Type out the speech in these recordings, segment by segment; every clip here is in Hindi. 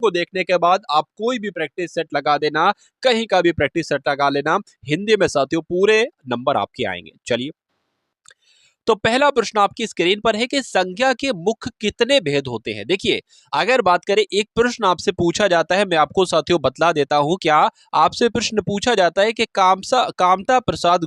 को देखने के बाद आप कोई भी प्रैक्टिस सेट लगा देना, कहीं का भी प्रैक्टिस सेट लगा लेना, हिंदी में साथियों पूरे नंबर आपके आएंगे। चलिए, तो पहला प्रश्न आपकी स्क्रीन पर है कि संज्ञा के मुख्य कितने भेद होते हैं। देखिए, अगर बात करें, एक प्रश्न आपसे पूछा जाता है, मैं आपको साथियों बतला देता हूं क्या। आपसे प्रश्न पूछा जाता है कि कामता प्रसाद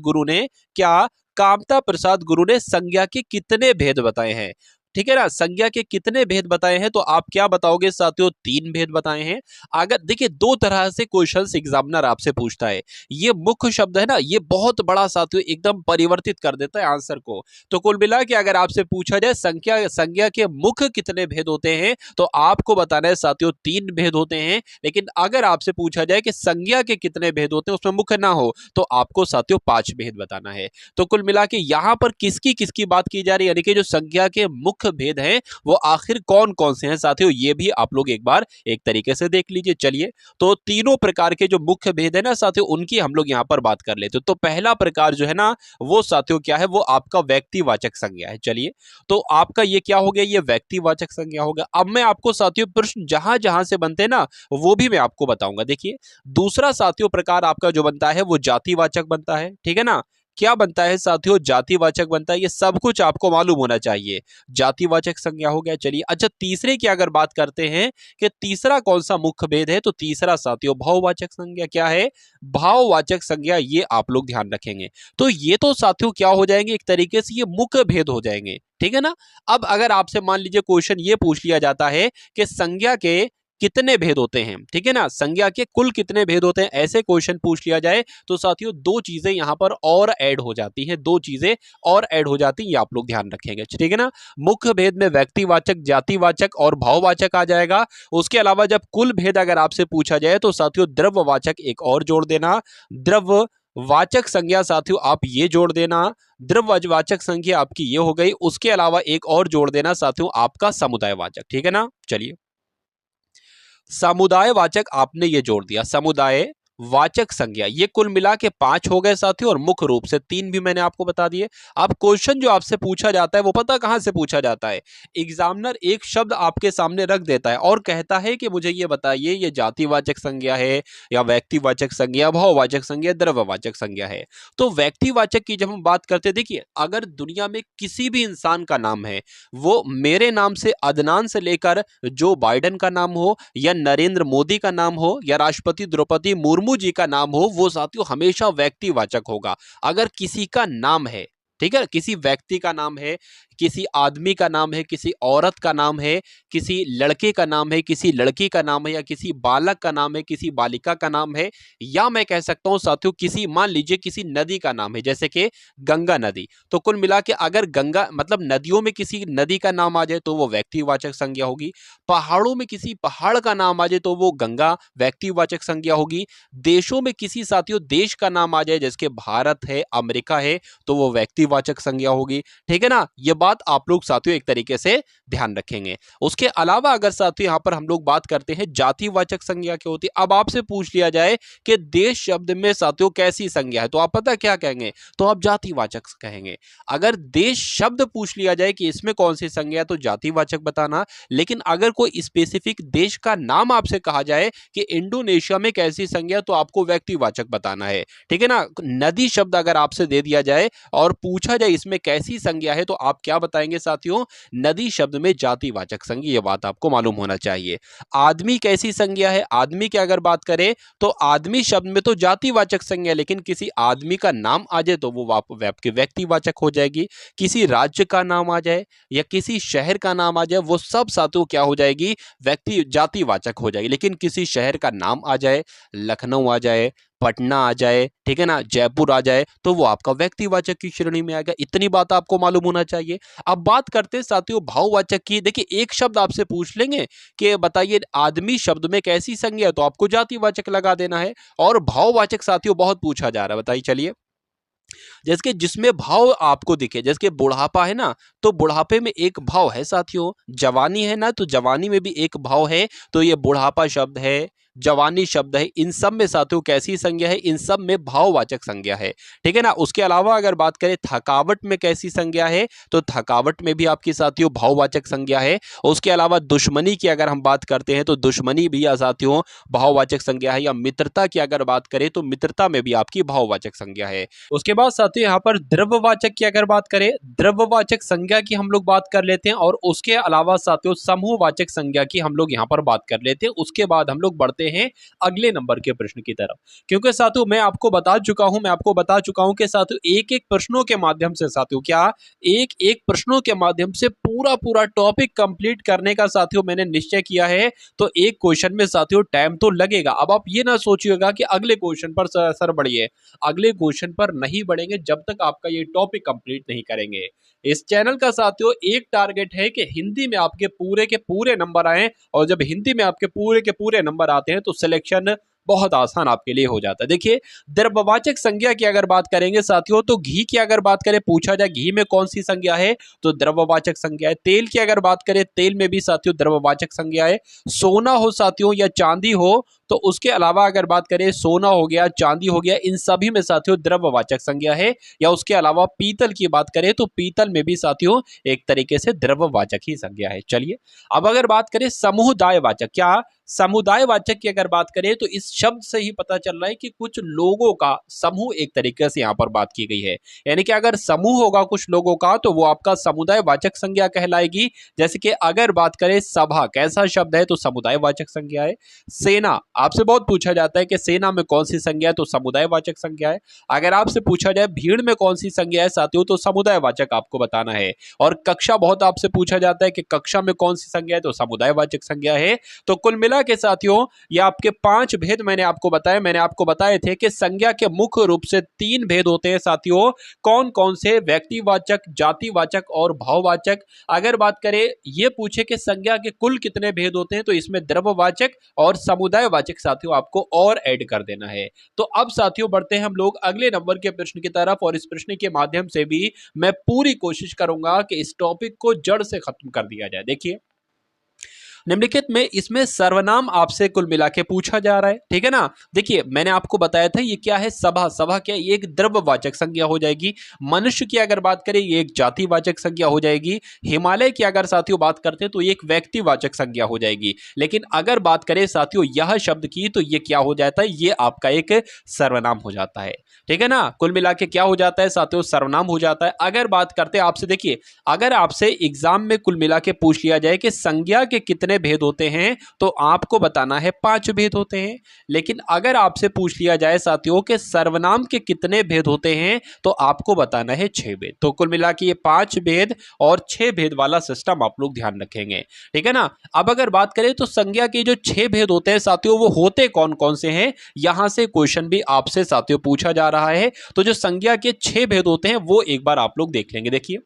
गुरु ने संज्ञा के कितने भेद बताए हैं। ठीक है ना, संज्ञा के कितने भेद बताए हैं, तो आप क्या बताओगे साथियों, 3 भेद बताए हैं। अगर देखिए, दो तरह से क्वेश्चंस एग्जामिनर आपसे पूछता है। ये मुख्य शब्द है ना, ये बहुत बड़ा साथियों एकदम परिवर्तित कर देता है आंसर को। तो कुल मिला के अगर आपसे पूछा जाए संज्ञा के मुख्य कितने भेद होते हैं, तो आपको बताना है साथियों 3 भेद होते हैं। लेकिन अगर आपसे पूछा जाए कि संज्ञा के कितने भेद होते हैं, उसमें मुख्य ना हो, तो आपको साथियों 5 भेद बताना है। तो कुल मिला के यहां पर किसकी किसकी बात की जा रही है, यानी कि जो संज्ञा के मुख्य भेद हैं वो आखिर कौन कौन से हैं साथियों, ये भी आप लोग एक बार एक तरीके से देख लीजिए। चलिए, तो तीनों प्रकार के जो मुख्य भेद है ना साथियों, उनकी हम लोग यहां पर बात कर लेते हैं। तो पहला प्रकार जो है ना, वो साथियों क्या है, वो आपका व्यक्तिवाचक संज्ञा है। चलिए, तो आपका ये क्या हो गया, ये व्यक्तिवाचक संज्ञा हो गया। अब मैं आपको साथियों प्रश्न जहां जहां से बनते हैं ना, वो भी मैं आपको बताऊंगा। देखिए, दूसरा साथियों प्रकार आपका जो बनता है वो जातिवाचक बनता है। ठीक है ना, क्या बनता है साथियों, जातिवाचक बनता है। ये सब कुछ आपको मालूम होना चाहिए, जातिवाचक संज्ञा हो गया। चलिए, अच्छा, तीसरे की अगर बात करते हैं कि तीसरा कौन सा मुख्य भेद है, तो तीसरा साथियों भाववाचक संज्ञा। क्या है, भाववाचक संज्ञा, ये आप लोग ध्यान रखेंगे। तो ये तो साथियों क्या हो जाएंगे, एक तरीके से ये मुख्य भेद हो जाएंगे। ठीक है ना। अब अगर आपसे मान लीजिए क्वेश्चन ये पूछ लिया जाता है कि संज्ञा के कितने भेद होते हैं, ठीक है ना, संज्ञा के कुल कितने भेद होते हैं, ऐसे क्वेश्चन पूछ लिया जाए, तो साथियों दो चीजें यहां पर और ऐड हो जाती हैं, दो चीजें और ऐड हो जाती हैं, ये आप लोग ध्यान रखेंगे। ठीक है ना, मुख्य भेद में व्यक्तिवाचक, जातिवाचक और भाववाचक आ जाएगा। उसके अलावा जब कुल भेद अगर आपसे पूछा जाए, तो साथियों द्रव्यवाचक एक और जोड़ देना, द्रव्य वाचक संज्ञा साथियों आप ये जोड़ देना, द्रव्यवाचक संज्ञा आपकी ये हो गई। उसके अलावा एक और जोड़ देना साथियों, आपका समुदायवाचक। ठीक है ना। चलिए, समुदायवाचक आपने ये जोड़ दिया, समुदाय वाचक संज्ञा, ये कुल मिला के 5 हो गए साथियों, और मुख्य रूप से 3 भी मैंने आपको बता दिए। अब क्वेश्चन जो आपसे पूछा जाता है वो पता कहां से पूछा जाता है, एग्जामिनर एक शब्द आपके सामने रख देता है और कहता है कि मुझे ये बताइए, ये जातिवाचक संज्ञा है या व्यक्तिवाचक संज्ञा, भाववाचक संज्ञा, द्रव्यवाचक संज्ञा है। तो व्यक्तिवाचक की जब हम बात करते हैं, देखिए, अगर दुनिया में किसी भी इंसान का नाम है, वो मेरे नाम से अदनान से लेकर जो बाइडेन का नाम हो, या नरेंद्र मोदी का नाम हो, या राष्ट्रपति द्रौपदी मुर्मू जी का नाम हो, वो साथियों हमेशा व्यक्तिवाचक होगा। अगर किसी का नाम है, ठीक है, किसी व्यक्ति का नाम है, किसी आदमी का नाम है, किसी औरत का नाम है, किसी लड़के का नाम है, किसी लड़की का नाम है, या किसी बालक का नाम है, किसी बालिका का नाम है, या मैं कह सकता हूं साथियों किसी, मान लीजिए किसी नदी का नाम है, जैसे कि गंगा नदी। तो कुल मिला के अगर गंगा मतलब नदियों में किसी नदी का नाम आ जाए, तो वो व्यक्तिवाचक संज्ञा होगी। पहाड़ों में किसी पहाड़ का नाम आ जाए, तो वो गंगा व्यक्तिवाचक संज्ञा होगी। देशों में किसी साथियों देश का नाम आ जाए, जैसे भारत है, अमेरिका है, तो वो व्यक्तिवाचक संज्ञा होगी। ठीक है ना, ये बात आप लोग साथियों एक तरीके से ध्यान रखेंगे। उसके अलावा अगर साथियों यहां पर हम लोग बात करते हैं जातिवाचक संज्ञा क्या होती है, अब आपसे पूछ लिया जाए कि देश शब्द में साथियों कैसी संज्ञा है, तो आप पता क्या कहेंगे, तो आप जातिवाचक कहेंगे। अगर देश शब्द पूछ लिया जाए कि इसमें कौन सी संज्ञा है, तो जातिवाचक बताना। लेकिन अगर कोई स्पेसिफिक देश का नाम आपसे कहा जाए कि इंडोनेशिया में कैसी संज्ञा, तो आपको व्यक्तिवाचक बताना है। ठीक है ना, नदी शब्द अगर आपसे दे दिया जाए और पूछा जाए इसमें कैसी संज्ञा है, तो आप क्या बताएंगे साथियों, नदी शब्द में जातिवाचक संज्ञा, ये बात आपको मालूम होना चाहिए। आदमी कैसी संज्ञा है, आदमी की अगर बात करें, तो आदमी शब्द में तो जातिवाचक संज्ञा, लेकिन किसी आदमी का नाम आ जाए, तो वो आपके व्यक्तिवाचक हो जाएगी। किसी राज्य का नाम आ जाए या किसी शहर का नाम आ जाए, वो सब साथियों क्या हो जाएगी, व्यक्ति जातिवाचक हो जाएगी। लेकिन किसी शहर का नाम आ जाए, लखनऊ आ जाए, पटना आ जाए, ठीक है ना, जयपुर आ जाए, तो वो आपका व्यक्तिवाचक की श्रेणी में आएगा। इतनी बात आपको मालूम होना चाहिए। अब बात करते हैं साथियों भाववाचक की। देखिए, एक शब्द आपसे पूछ लेंगे कि बताइए आदमी शब्द में कैसी संज्ञा है, तो आपको जातिवाचक लगा देना है। और भाववाचक साथियों बहुत पूछा जा रहा है, बताइए। चलिए, जैसे कि जिसमें भाव आपको दिखे, जैसे कि बुढ़ापा है ना, तो बुढ़ापे में एक भाव है साथियों, जवानी है ना, तो जवानी में भी एक भाव है, तो ये बुढ़ापा शब्द है। जवानी शब्द है, इन सब में साथियों कैसी संज्ञा है, इन सब में भाववाचक संज्ञा है, ठीक है ना। उसके अलावा अगर बात करें थकावट में कैसी संज्ञा है, तो थकावट में भी आपकी साथियों भाववाचक संज्ञा है। उसके अलावा दुश्मनी की अगर हम बात करते हैं तो दुश्मनी भी साथियों भाववाचक संज्ञा है, या मित्रता की अगर बात करें तो मित्रता में भी आपकी भाववाचक संज्ञा है। उसके बाद साथियों यहाँ पर द्रव्यवाचक की अगर बात करें, द्रव्यवाचक संज्ञा की हम लोग बात कर लेते हैं, और उसके अलावा साथियों समूहवाचक संज्ञा की हम लोग यहाँ पर बात कर लेते हैं। उसके बाद हम लोग बढ़ते हैं अगले नंबर के प्रश्न की तरफ, क्योंकि साथियों मैं आपको बता चुका हूं कि साथियों एक एक प्रश्नों के माध्यम से साथियों क्या एक एक प्रश्नों के माध्यम से पूरा पूरा टॉपिक कंप्लीट करने का साथियों मैंने निश्चय किया है। तो एक क्वेश्चन में साथियों टाइम तो लगेगा। अब आप ये ना सोचिएगा कि अगले क्वेश्चन पर सर बढ़िए, अगले क्वेश्चन पर नहीं बढ़ेंगे जब तक आपका ये टॉपिक कंप्लीट नहीं करेंगे। इस चैनल का साथियों एक टारगेट है कि हिंदी में आपके पूरे के पूरे नंबर आए, और जब हिंदी में आपके पूरे के पूरे नंबर आते हैं तो सिलेक्शन बहुत आसान आपके लिए हो जाता है। देखिए द्रव्यवाचक संज्ञा की अगर बात करेंगे साथियों, तो घी की अगर बात करें, पूछा जाए घी में कौन सी संज्ञा है, तो द्रव्यवाचक संज्ञा है। तेल की अगर बात करें, तेल में भी साथियों द्रव्यवाचक संज्ञा है। सोना हो साथियों या चांदी हो, तो उसके अलावा अगर बात करें सोना हो गया, चांदी हो गया, इन सभी में साथियों द्रव्यवाचक संज्ञा है। या उसके अलावा पीतल की बात करें तो पीतल में भी साथियों एक तरीके से द्रव्यवाचक ही संज्ञा है। चलिए अब अगर बात करें समुदायवाचक, क्या समुदायवाचक की अगर बात करें तो इस शब्द से ही पता चल रहा है कि कुछ लोगों का समूह एक तरीके से यहाँ पर बात की गई है। यानी कि अगर समूह होगा कुछ लोगों का तो वो आपका समुदायवाचक संज्ञा कहलाएगी। जैसे कि अगर बात करें सभा, कैसा शब्द है, तो समुदायवाचक संज्ञा है। सेना, आपसे बहुत पूछा जाता है कि सेना में कौन सी संज्ञा है, तो समुदायवाचक संज्ञा है। अगर आपसे पूछा जाए भीड़ में कौन सी संज्ञा है साथियों, तो समुदायवाचक आपको बताना है। और कक्षा, बहुत आपसे पूछा जाता है कि कक्षा में कौन सी संज्ञा है, तो समुदायवाचक संज्ञा है। तो कुल मिला के साथियों ये आपके 5 भेद मैंने आपको बताए थे कि संज्ञा के मुख्य रूप से 3 भेद होते हैं साथियों। कौन कौन से? व्यक्तिवाचक, जातिवाचक और भाववाचक। अगर बात करें ये पूछे कि संज्ञा के कुल कितने भेद होते हैं, तो इसमें द्रव्यवाचक और समुदायवाचक साथियों आपको और ऐड कर देना है। तो अब साथियों बढ़ते हैं हम लोग अगले नंबर के प्रश्न की तरफ, और इस प्रश्न के माध्यम से भी मैं पूरी कोशिश करूंगा कि इस टॉपिक को जड़ से खत्म कर दिया जाए। देखिए निम्नलिखित में इसमें सर्वनाम आपसे कुल मिला के पूछा जा रहा है, ठीक है ना। देखिए मैंने आपको बताया था ये क्या है, सभा। सभा क्या है, ये एक द्रव्यवाचक संज्ञा हो जाएगी। मनुष्य की अगर बात करें ये एक जातिवाचक संज्ञा हो जाएगी। हिमालय की अगर साथियों बात करते हैं तो ये एक व्यक्तिवाचक संज्ञा हो जाएगी। लेकिन अगर बात करें साथियों यह शब्द की, तो ये क्या हो जाता है, ये आपका एक सर्वनाम हो जाता है, ठीक है ना। कुल मिला के क्या हो जाता है साथियों, सर्वनाम हो जाता है। अगर बात करते हैं आपसे, देखिए अगर आपसे एग्जाम में कुल मिला के पूछ लिया जाए कि संज्ञा के कितने भेद होते हैं, तो आपको बताना है 5 भेद होते हैं। लेकिन अगर आपसे पूछ लिया जाए साथियों के सर्वनाम के कितने भेद होते हैं, तो आपको बताना है 6 भेद। तो कुल मिला के ये 5 भेद और 6 भेद वाला सिस्टम आप लोग ध्यान रखेंगे, ठीक है ना। अब अगर बात करें तो संज्ञा के जो 6 भेद होते हैं साथियों, वो होते कौन कौन से हैं, यहां से क्वेश्चन भी आपसे साथियों पूछा जा रहा है। तो जो संज्ञा के 6 भेद होते हैं वो एक बार आप लोग देख लेंगे। देखिए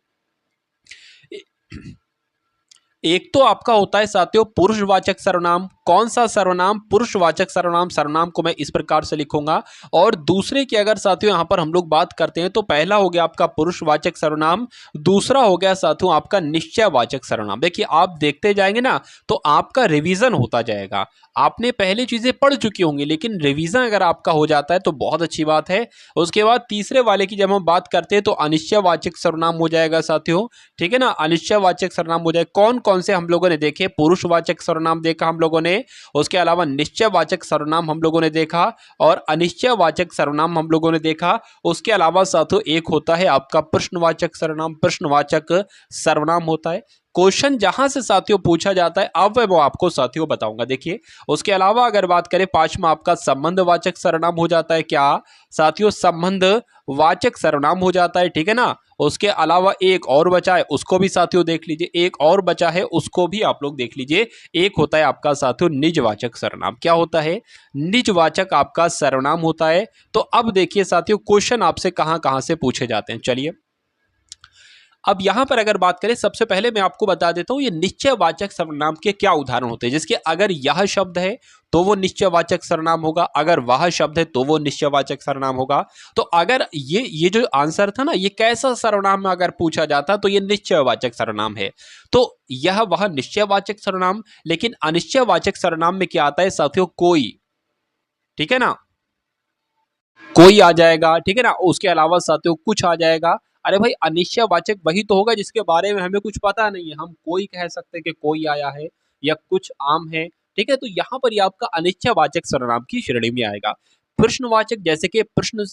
एक तो आपका होता है साथियों पुरुषवाचक सर्वनाम। कौन सा सर्वनाम? पुरुषवाचक सर्वनाम। सर्वनाम को मैं इस प्रकार से लिखूंगा। और दूसरे की अगर साथियों यहां पर हम लोग बात करते हैं तो पहला हो गया आपका पुरुषवाचक सर्वनाम, दूसरा हो गया साथियों आपका निश्चयवाचक सर्वनाम। देखिए आप देखते जाएंगे ना तो आपका रिवीजन होता जाएगा। आपने पहले चीजें पढ़ चुकी होंगी, लेकिन रिवीजन अगर आपका हो जाता है तो बहुत अच्छी बात है। उसके बाद तीसरे वाले की जब हम बात करते हैं तो अनिश्चयवाचक सर्वनाम हो जाएगा साथियों, ठीक है ना। अनिश्चयवाचक सर्वनाम हो जाए। कौन कौन से हम लोगों ने देखे? पुरुषवाचक सर्वनाम देखा हम लोगों ने, उसके अलावा निश्चयवाचक सर्वनाम हम लोगों ने देखा, और अनिश्चयवाचक सर्वनाम हम लोगों ने देखा। उसके अलावा साथियों एक होता है आपका प्रश्नवाचक सर्वनाम। प्रश्नवाचक सर्वनाम होता है। क्वेश्चन जहां से साथियों पूछा जाता है अब वो आपको साथियों बताऊंगा। देखिए उसके अलावा अगर बात करें पांचवा आपका संबंधवाचक सर्वनाम हो जाता है। क्या साथियों? संबंधवाचक सर्वनाम हो जाता है, ठीक है ना। उसके अलावा एक और बचा है, उसको भी साथियों देख लीजिए। एक और बचा है उसको भी आप लोग देख लीजिए। एक होता है आपका साथियों निजवाचक सर्वनाम। क्या होता है? निजवाचक आपका सर्वनाम होता है। तो अब देखिए साथियों क्वेश्चन आपसे कहां कहां से पूछे जाते हैं। चलिए अब यहां पर अगर बात करें, सबसे पहले मैं आपको बता देता हूं ये निश्चयवाचक सर्वनाम के क्या उदाहरण होते हैं। जिसके अगर यह शब्द है तो वो निश्चयवाचक सर्वनाम होगा, अगर वह शब्द है तो वो निश्चयवाचक सर्वनाम होगा। तो अगर ये जो आंसर था ना, ये कैसा सर्वनाम में अगर पूछा जाता तो ये निश्चयवाचक सर्वनाम है। तो यह वह निश्चयवाचक सर्वनाम। लेकिन अनिश्चयवाचक सर्वनाम में क्या आता है साथियों? कोई, ठीक है ना, कोई आ जाएगा, ठीक है ना, उसके अलावा साथियों कुछ आ जाएगा। अरे भाई अनिश्चयवाचक वही तो होगा जिसके बारे में हमें कुछ पता नहीं है। हम कोई कह सकते हैं कि कोई आया है या कुछ आम है, ठीक है, तो यहाँ पर ये आपका अनिश्चयवाचक सर्वनाम की श्रेणी में आएगा। प्रश्नवाचक जैसे कि प्रश्न,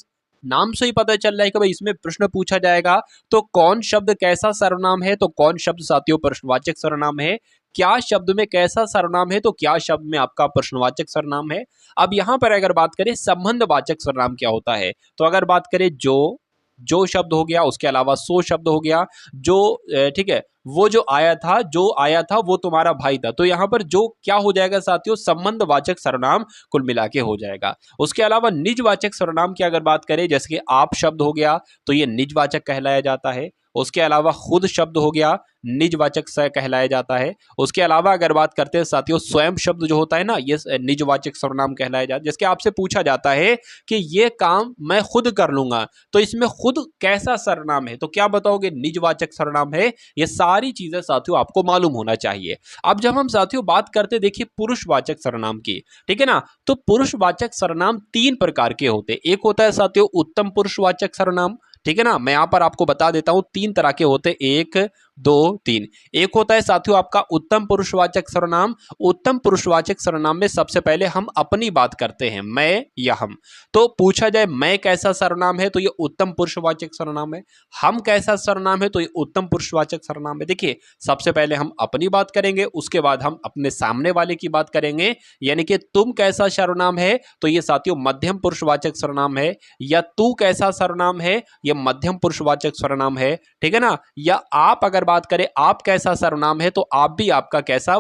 नाम से ही पता चल रहा है कि भाई इसमें प्रश्न पूछा जाएगा, तो कौन शब्द कैसा सर्वनाम है, तो कौन शब्द साथियों प्रश्नवाचक सर्वनाम है, क्या शब्द में कैसा सर्वनाम है, तो क्या शब्द में आपका प्रश्नवाचक सर्वनाम है। अब यहां पर अगर बात करें संबंधवाचक सर्वनाम क्या होता है, तो अगर बात करें जो शब्द हो गया, उसके अलावा सो शब्द हो गया, जो ठीक है, वो जो आया था वो तुम्हारा भाई था, तो यहाँ पर जो क्या हो जाएगा साथियों, संबंधवाचक सर्वनाम कुल मिला के हो जाएगा। उसके अलावा निजवाचक सर्वनाम की अगर बात करें, जैसे कि आप शब्द हो गया तो ये निजवाचक कहलाया जाता है। उसके अलावा खुद शब्द हो गया, निजवाचक से कहलाया जाता है। उसके अलावा अगर बात करते हैं साथियों स्वयं शब्द जो होता है ना, ये निजवाचक सर्वनाम कहलाया जाता है। जिसके आपसे पूछा जाता है कि ये काम मैं खुद कर लूंगा, तो इसमें खुद कैसा सर्वनाम है, तो क्या बताओगे, निजवाचक सर्वनाम है। ये सारी चीजें साथियों आपको मालूम होना चाहिए। अब जब हम साथियों बात करते देखिए पुरुषवाचक सर्वनाम की, ठीक है ना, तो पुरुषवाचक सर्वनाम तीन प्रकार के होते हैं। एक होता है साथियों उत्तम पुरुषवाचक सर्वनाम, ठीक है ना, मैं यहां पर आपको बता देता हूं तीन तरह के होते हैं, एक दो तीन। एक होता है साथियों आपका उत्तम पुरुषवाचक सर्वनाम। उत्तम पुरुषवाचक सर्वनाम में सबसे पहले हम अपनी बात करते हैं, मैं या हम। तो पूछा जाए मैं कैसा सर्वनाम है, तो ये उत्तम पुरुषवाचक सर्वनाम है। हम कैसा सर्वनाम है, तो ये उत्तम पुरुषवाचक सर्वनाम है। देखिए सबसे पहले हम अपनी बात करेंगे, उसके बाद हम अपने सामने वाले की बात करेंगे, यानी कि तुम कैसा सर्वनाम है, तो ये साथियों मध्यम पुरुषवाचक सर्वनाम है। या तू कैसा सर्वनाम है, ये मध्यम पुरुषवाचक सर्वनाम है, ठीक है ना। या आप अगर बात करें आप कैसा सर्वनाम है, तो आप भी आपका कैसा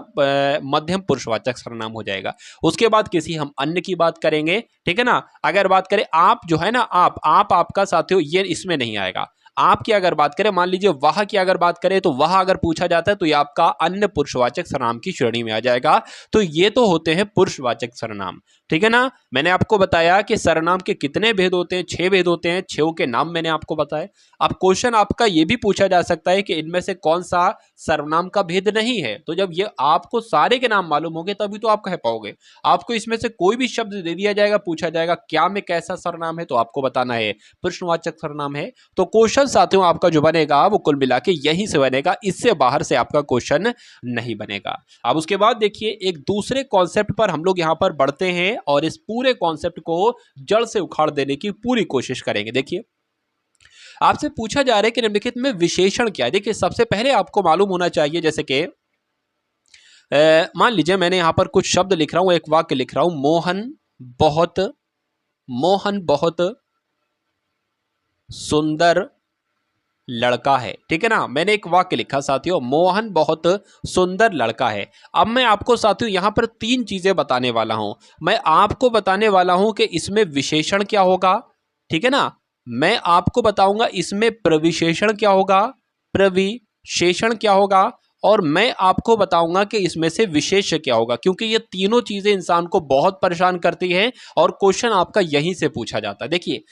मध्यम पुरुषवाचक सर्वनाम हो जाएगा। उसके बाद किसी हम अन्य की बात करेंगे, ठीक है ना। अगर बात करें आप जो है ना, आप आपका साथियों ये इसमें नहीं आएगा। आपकी अगर बात करें, मान लीजिए वह की अगर बात करें, तो वह अगर पूछा जाता है तो ये आपका अन्य पुरुषवाचक सर्वनाम की श्रेणी में आ जाएगा। तो ये तो होते हैं पुरुषवाचक सर्वनाम, ठीक है ना। मैंने आपको बताया कि सर्वनाम के कितने भेद होते हैं, 6 भेद होते हैं, 6 के नाम मैंने आपको बताए। अब क्वेश्चन आपका ये भी पूछा जा सकता है कि इनमें से कौन सा सर्वनाम का भेद नहीं है, तो जब ये आपको सारे के नाम मालूम होंगे तभी तो आप कह पाओगे। आपको इसमें से कोई भी शब्द दे दिया जाएगा, पूछा जाएगा क्या में कैसा सर्वनाम है, तो आपको बताना है प्रश्नवाचक सर्वनाम है। तो क्वेश्चन साथियों आपका जो बनेगा वो कुल मिला के यहीं से बनेगा, इससे बाहर से आपका क्वेश्चन नहीं बनेगा। अब उसके बाद देखिए एक दूसरे कॉन्सेप्ट पर हम लोग यहां पर बढ़ते हैं और इस पूरे कॉन्सेप्ट को जड़ से उखाड़ देने की पूरी कोशिश करेंगे। देखिए आपसे पूछा जा रहा है कि निम्नलिखित में विशेषण क्या है। देखिए सबसे पहले आपको मालूम होना चाहिए, जैसे कि मान लीजिए मैंने यहां पर कुछ शब्द लिख रहा हूं, एक वाक्य लिख रहा हूं, मोहन बहुत सुंदर लड़का है, ठीक है ना। मैंने एक वाक्य लिखा साथियों, मोहन बहुत सुंदर लड़का है। अब मैं आपको साथियों यहां पर तीन चीजें बताने वाला हूं। मैं आपको बताने वाला हूं कि इसमें विशेषण क्या होगा, ठीक है ना। मैं आपको बताऊंगा इसमें प्रविशेषण क्या होगा, प्रविशेषण क्या होगा, और मैं आपको बताऊंगा कि इसमें से विशेष्य क्या होगा, क्योंकि ये तीनों चीजें इंसान को बहुत परेशान करती हैं और क्वेश्चन आपका यहीं से पूछा जाता है। देखिए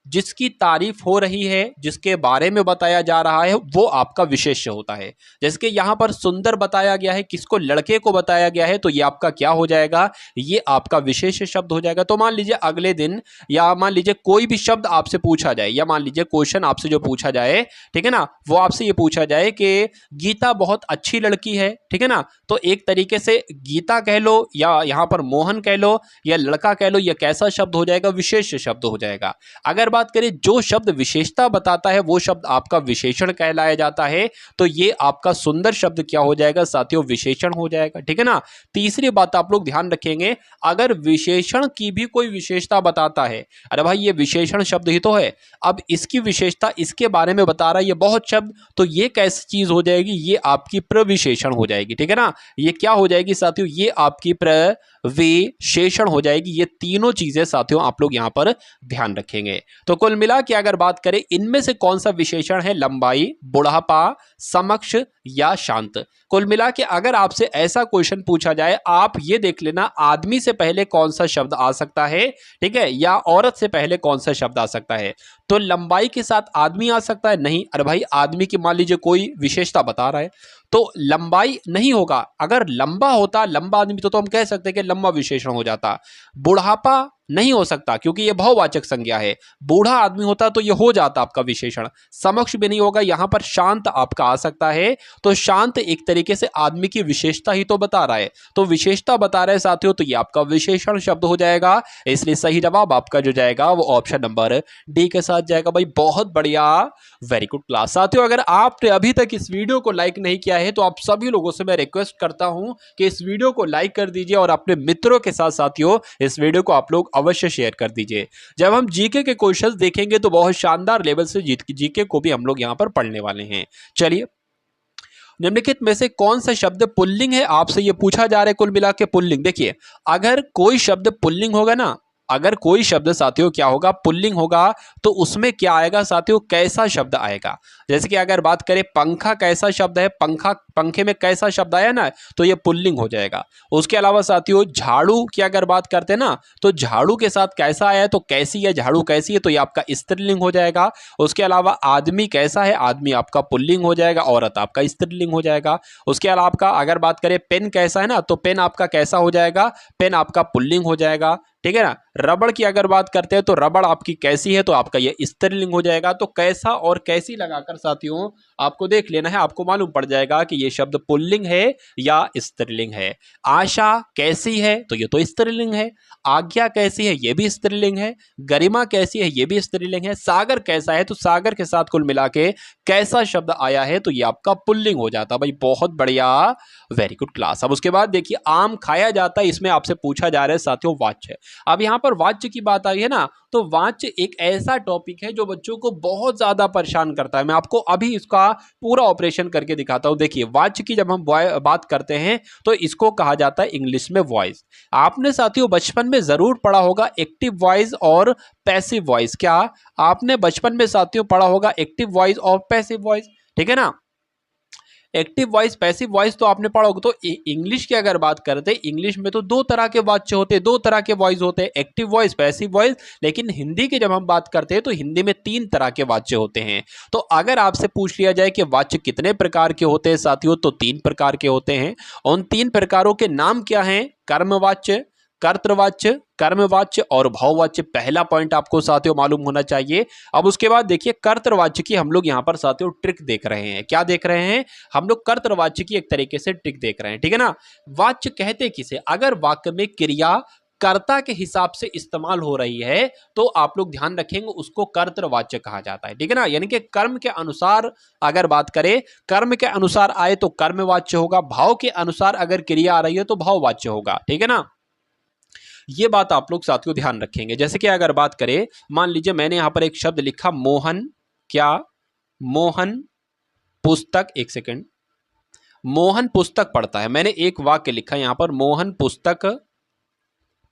जिसकी तारीफ हो रही है, जिसके बारे में बताया जा रहा है, वो आपका विशेष्य होता है। जैसे कि यहां पर सुंदर बताया गया है, किसको, लड़के को बताया गया है, तो ये आपका क्या हो जाएगा, ये आपका विशेष शब्द हो जाएगा। तो मान लीजिए अगले दिन, या मान लीजिए कोई भी शब्द आपसे पूछा जाए, या मान लीजिए क्वेश्चन आपसे जो पूछा जाए, ठीक है ना, वो आपसे ये पूछा जाए कि गीता बहुत अच्छी लड़की है, ठीक है ना, तो एक तरीके से गीता कह लो या यहां पर मोहन कह लो या लड़का कह लो, यह कैसा शब्द हो जाएगा, विशेष शब्द हो जाएगा। अगर बात करें जो शब्द विशेषता बताता है वो शब्द आपका विशेषण कहलाया जाता है, तो ये आपका सुंदर शब्द क्या हो जाएगा साथियों, विशेषण हो जाएगा, ठीक है ना। तीसरी बात आप लोग ध्यान रखेंगे, अगर विशेषण की भी कोई विशेषता बताता है, अरे भाई ये विशेषण शब्द ही तो है, अब इसकी विशेषता इसके बारे में बता रहा है ये बहुत शब्द, तो ये कैसी चीज हो जाएगी, ये आपकी प्रविशेषण हो जाएगी, ठीक है ना। ये क्या हो जाएगी साथियों, ये आपकी प्रविशेषण हो जाएगी। ये तीनों चीजें साथियों आप लोग यहां पर ध्यान रखेंगे। तो कुल मिला के अगर बात करें इनमें से कौन सा विशेषण है, लंबाई, बुढ़ापा, समक्ष या शांत, कुल मिला के अगर आपसे ऐसा क्वेश्चन पूछा जाए, आप ये देख लेना आदमी से पहले कौन सा शब्द आ सकता है, ठीक है, या औरत से पहले कौन सा शब्द आ सकता है। तो लंबाई के साथ आदमी आ सकता है? नहीं। अरे भाई आदमी की मान लीजिए कोई विशेषता बता रहा है तो लंबाई नहीं होगा। अगर लंबा होता, लंबा आदमी, तो हम कह सकते हैं कि लंबा विशेषण हो जाता। बुढ़ापा नहीं हो सकता क्योंकि यह बहुवाचक संज्ञा है। बूढ़ा आदमी होता तो यह हो जाता आपका विशेषण। समक्ष भी नहीं होगा। यहां पर शांत आपका आ सकता है, तो शांत एक तरीके से आदमी की विशेषता ही तो बता रहा है, तो विशेषता बता रहे साथियों, तो यह आपका विशेषण शब्द हो जाएगा। इसलिए सही जवाब आपका जो जाएगा वो ऑप्शन नंबर डी के साथ जाएगा। भाई बहुत बढ़िया, वेरी गुड क्लास। साथियों अगर आपने अभी तक इस वीडियो को लाइक नहीं किया है तो आप सभी लोगों से मैं रिक्वेस्ट करता हूं कि इस वीडियो को लाइक कर दीजिए और अपने मित्रों के साथ साथियों इस वीडियो को आप लोग अवश्य शेयर कर दीजिए। जब हम जीके के क्वेश्चंस देखेंगे तो बहुत शानदार लेवल से जीके को भी हम लोग यहां पर पढ़ने वाले हैं। चलिए, निम्नलिखित में से कौन सा शब्द पुल्लिंग है, आपसे यह पूछा जा रहा है। कुल मिला के पुल्लिंग, देखिए अगर कोई शब्द पुल्लिंग होगा ना, अगर कोई शब्द साथियों क्या होगा, पुल्लिंग होगा, तो उसमें क्या आएगा साथियों, कैसा शब्द आएगा। जैसे कि अगर बात करें पंखा कैसा शब्द है, पंखा, पंखे में कैसा शब्द आया ना, तो ये पुल्लिंग हो जाएगा। उसके अलावा साथियों झाड़ू की अगर बात करते हैं ना, तो झाड़ू के साथ कैसा आया है, तो कैसी है, झाड़ू कैसी है, तो ये आपका स्त्रीलिंग हो जाएगा। उसके अलावा आदमी कैसा है, आदमी आपका पुल्लिंग हो जाएगा, औरत आपका स्त्रीलिंग हो जाएगा। उसके अलावा आपका अगर बात करें पेन कैसा है ना, तो पेन आपका कैसा हो जाएगा, पेन आपका पुल्लिंग हो जाएगा, ठीक है ना। रबड़ की अगर बात करते हैं तो रबड़ आपकी कैसी है, तो आपका ये स्त्रीलिंग हो जाएगा। तो कैसा और कैसी लगाकर साथियों आपको देख लेना है, आपको मालूम पड़ जाएगा कि ये शब्द पुल्लिंग है या स्त्रीलिंग है। आशा कैसी है, तो ये तो स्त्रीलिंग है। आज्ञा कैसी है, ये भी स्त्रीलिंग है। गरिमा कैसी है, ये भी स्त्रीलिंग है। सागर कैसा है, तो सागर के साथ कुल मिला के कैसा शब्द आया है, तो ये आपका पुल्लिंग हो जाता। भाई बहुत बढ़िया, वेरी गुड क्लास। अब उसके बाद देखिए आम खाया जाता है, इसमें आपसे पूछा जा रहा है साथियों वाच्य। अब यहां पर वाच्य की बात आई है ना, तो वाच्य एक ऐसा टॉपिक है जो बच्चों को बहुत ज्यादा परेशान करता है। मैं आपको अभी इसका पूरा ऑपरेशन करके दिखाता हूं। देखिए वाच्य की जब हम बात करते हैं तो इसको कहा जाता है इंग्लिश में वॉइस। आपने साथियों बचपन में जरूर पढ़ा होगा एक्टिव वॉइस और पैसिव वॉइस। क्या आपने बचपन में साथियों पढ़ा होगा एक्टिव वॉइस और पैसिव वॉइस, ठीक है ना। एक्टिव वॉइस, पैसिव वॉइस तो आपने पढ़ा होगा। तो इंग्लिश की अगर बात करते हैं, इंग्लिश में तो दो तरह के वाच्य होते हैं, दो तरह के वॉइस होते हैं, एक्टिव वॉइस, पैसिव वॉइस। लेकिन हिंदी की जब हम बात करते हैं तो हिंदी में तीन तरह के वाच्य होते हैं। तो अगर आपसे पूछ लिया जाए कि वाच्य कितने प्रकार के होते हैं साथियों, तो तीन प्रकार के होते हैं। उन तीन प्रकारों के नाम क्या हैं, कर्मवाच्य, कर्तृवाच्य, कर्मवाच्य और भाववाच्य। पहला पॉइंट आपको साथियों मालूम होना चाहिए। अब उसके बाद देखिए कर्तृवाच्य की हम लोग यहां पर साथियों ट्रिक देख रहे हैं। क्या देख रहे हैं हम लोग, कर्तृवाच्य की एक तरीके से ट्रिक देख रहे हैं, ठीक है ना। वाच्य कहते किसे, अगर वाक्य में क्रिया कर्ता के हिसाब से इस्तेमाल हो रही है तो आप लोग ध्यान रखेंगे उसको कर्तृवाच्य कहा जाता है, ठीक है ना। यानी कि कर्म के अनुसार अगर बात करें, कर्म के अनुसार आए तो कर्मवाच्य होगा, भाव के अनुसार अगर क्रिया आ रही है तो भाववाच्य होगा, ठीक है ना। ये बात आप लोग साथियों ध्यान रखेंगे। जैसे कि अगर बात करें, मान लीजिए मैंने यहां पर एक शब्द लिखा मोहन, क्या, मोहन पुस्तक, एक सेकंड, मोहन पुस्तक पढ़ता है। मैंने एक वाक्य लिखा यहां पर, मोहन पुस्तक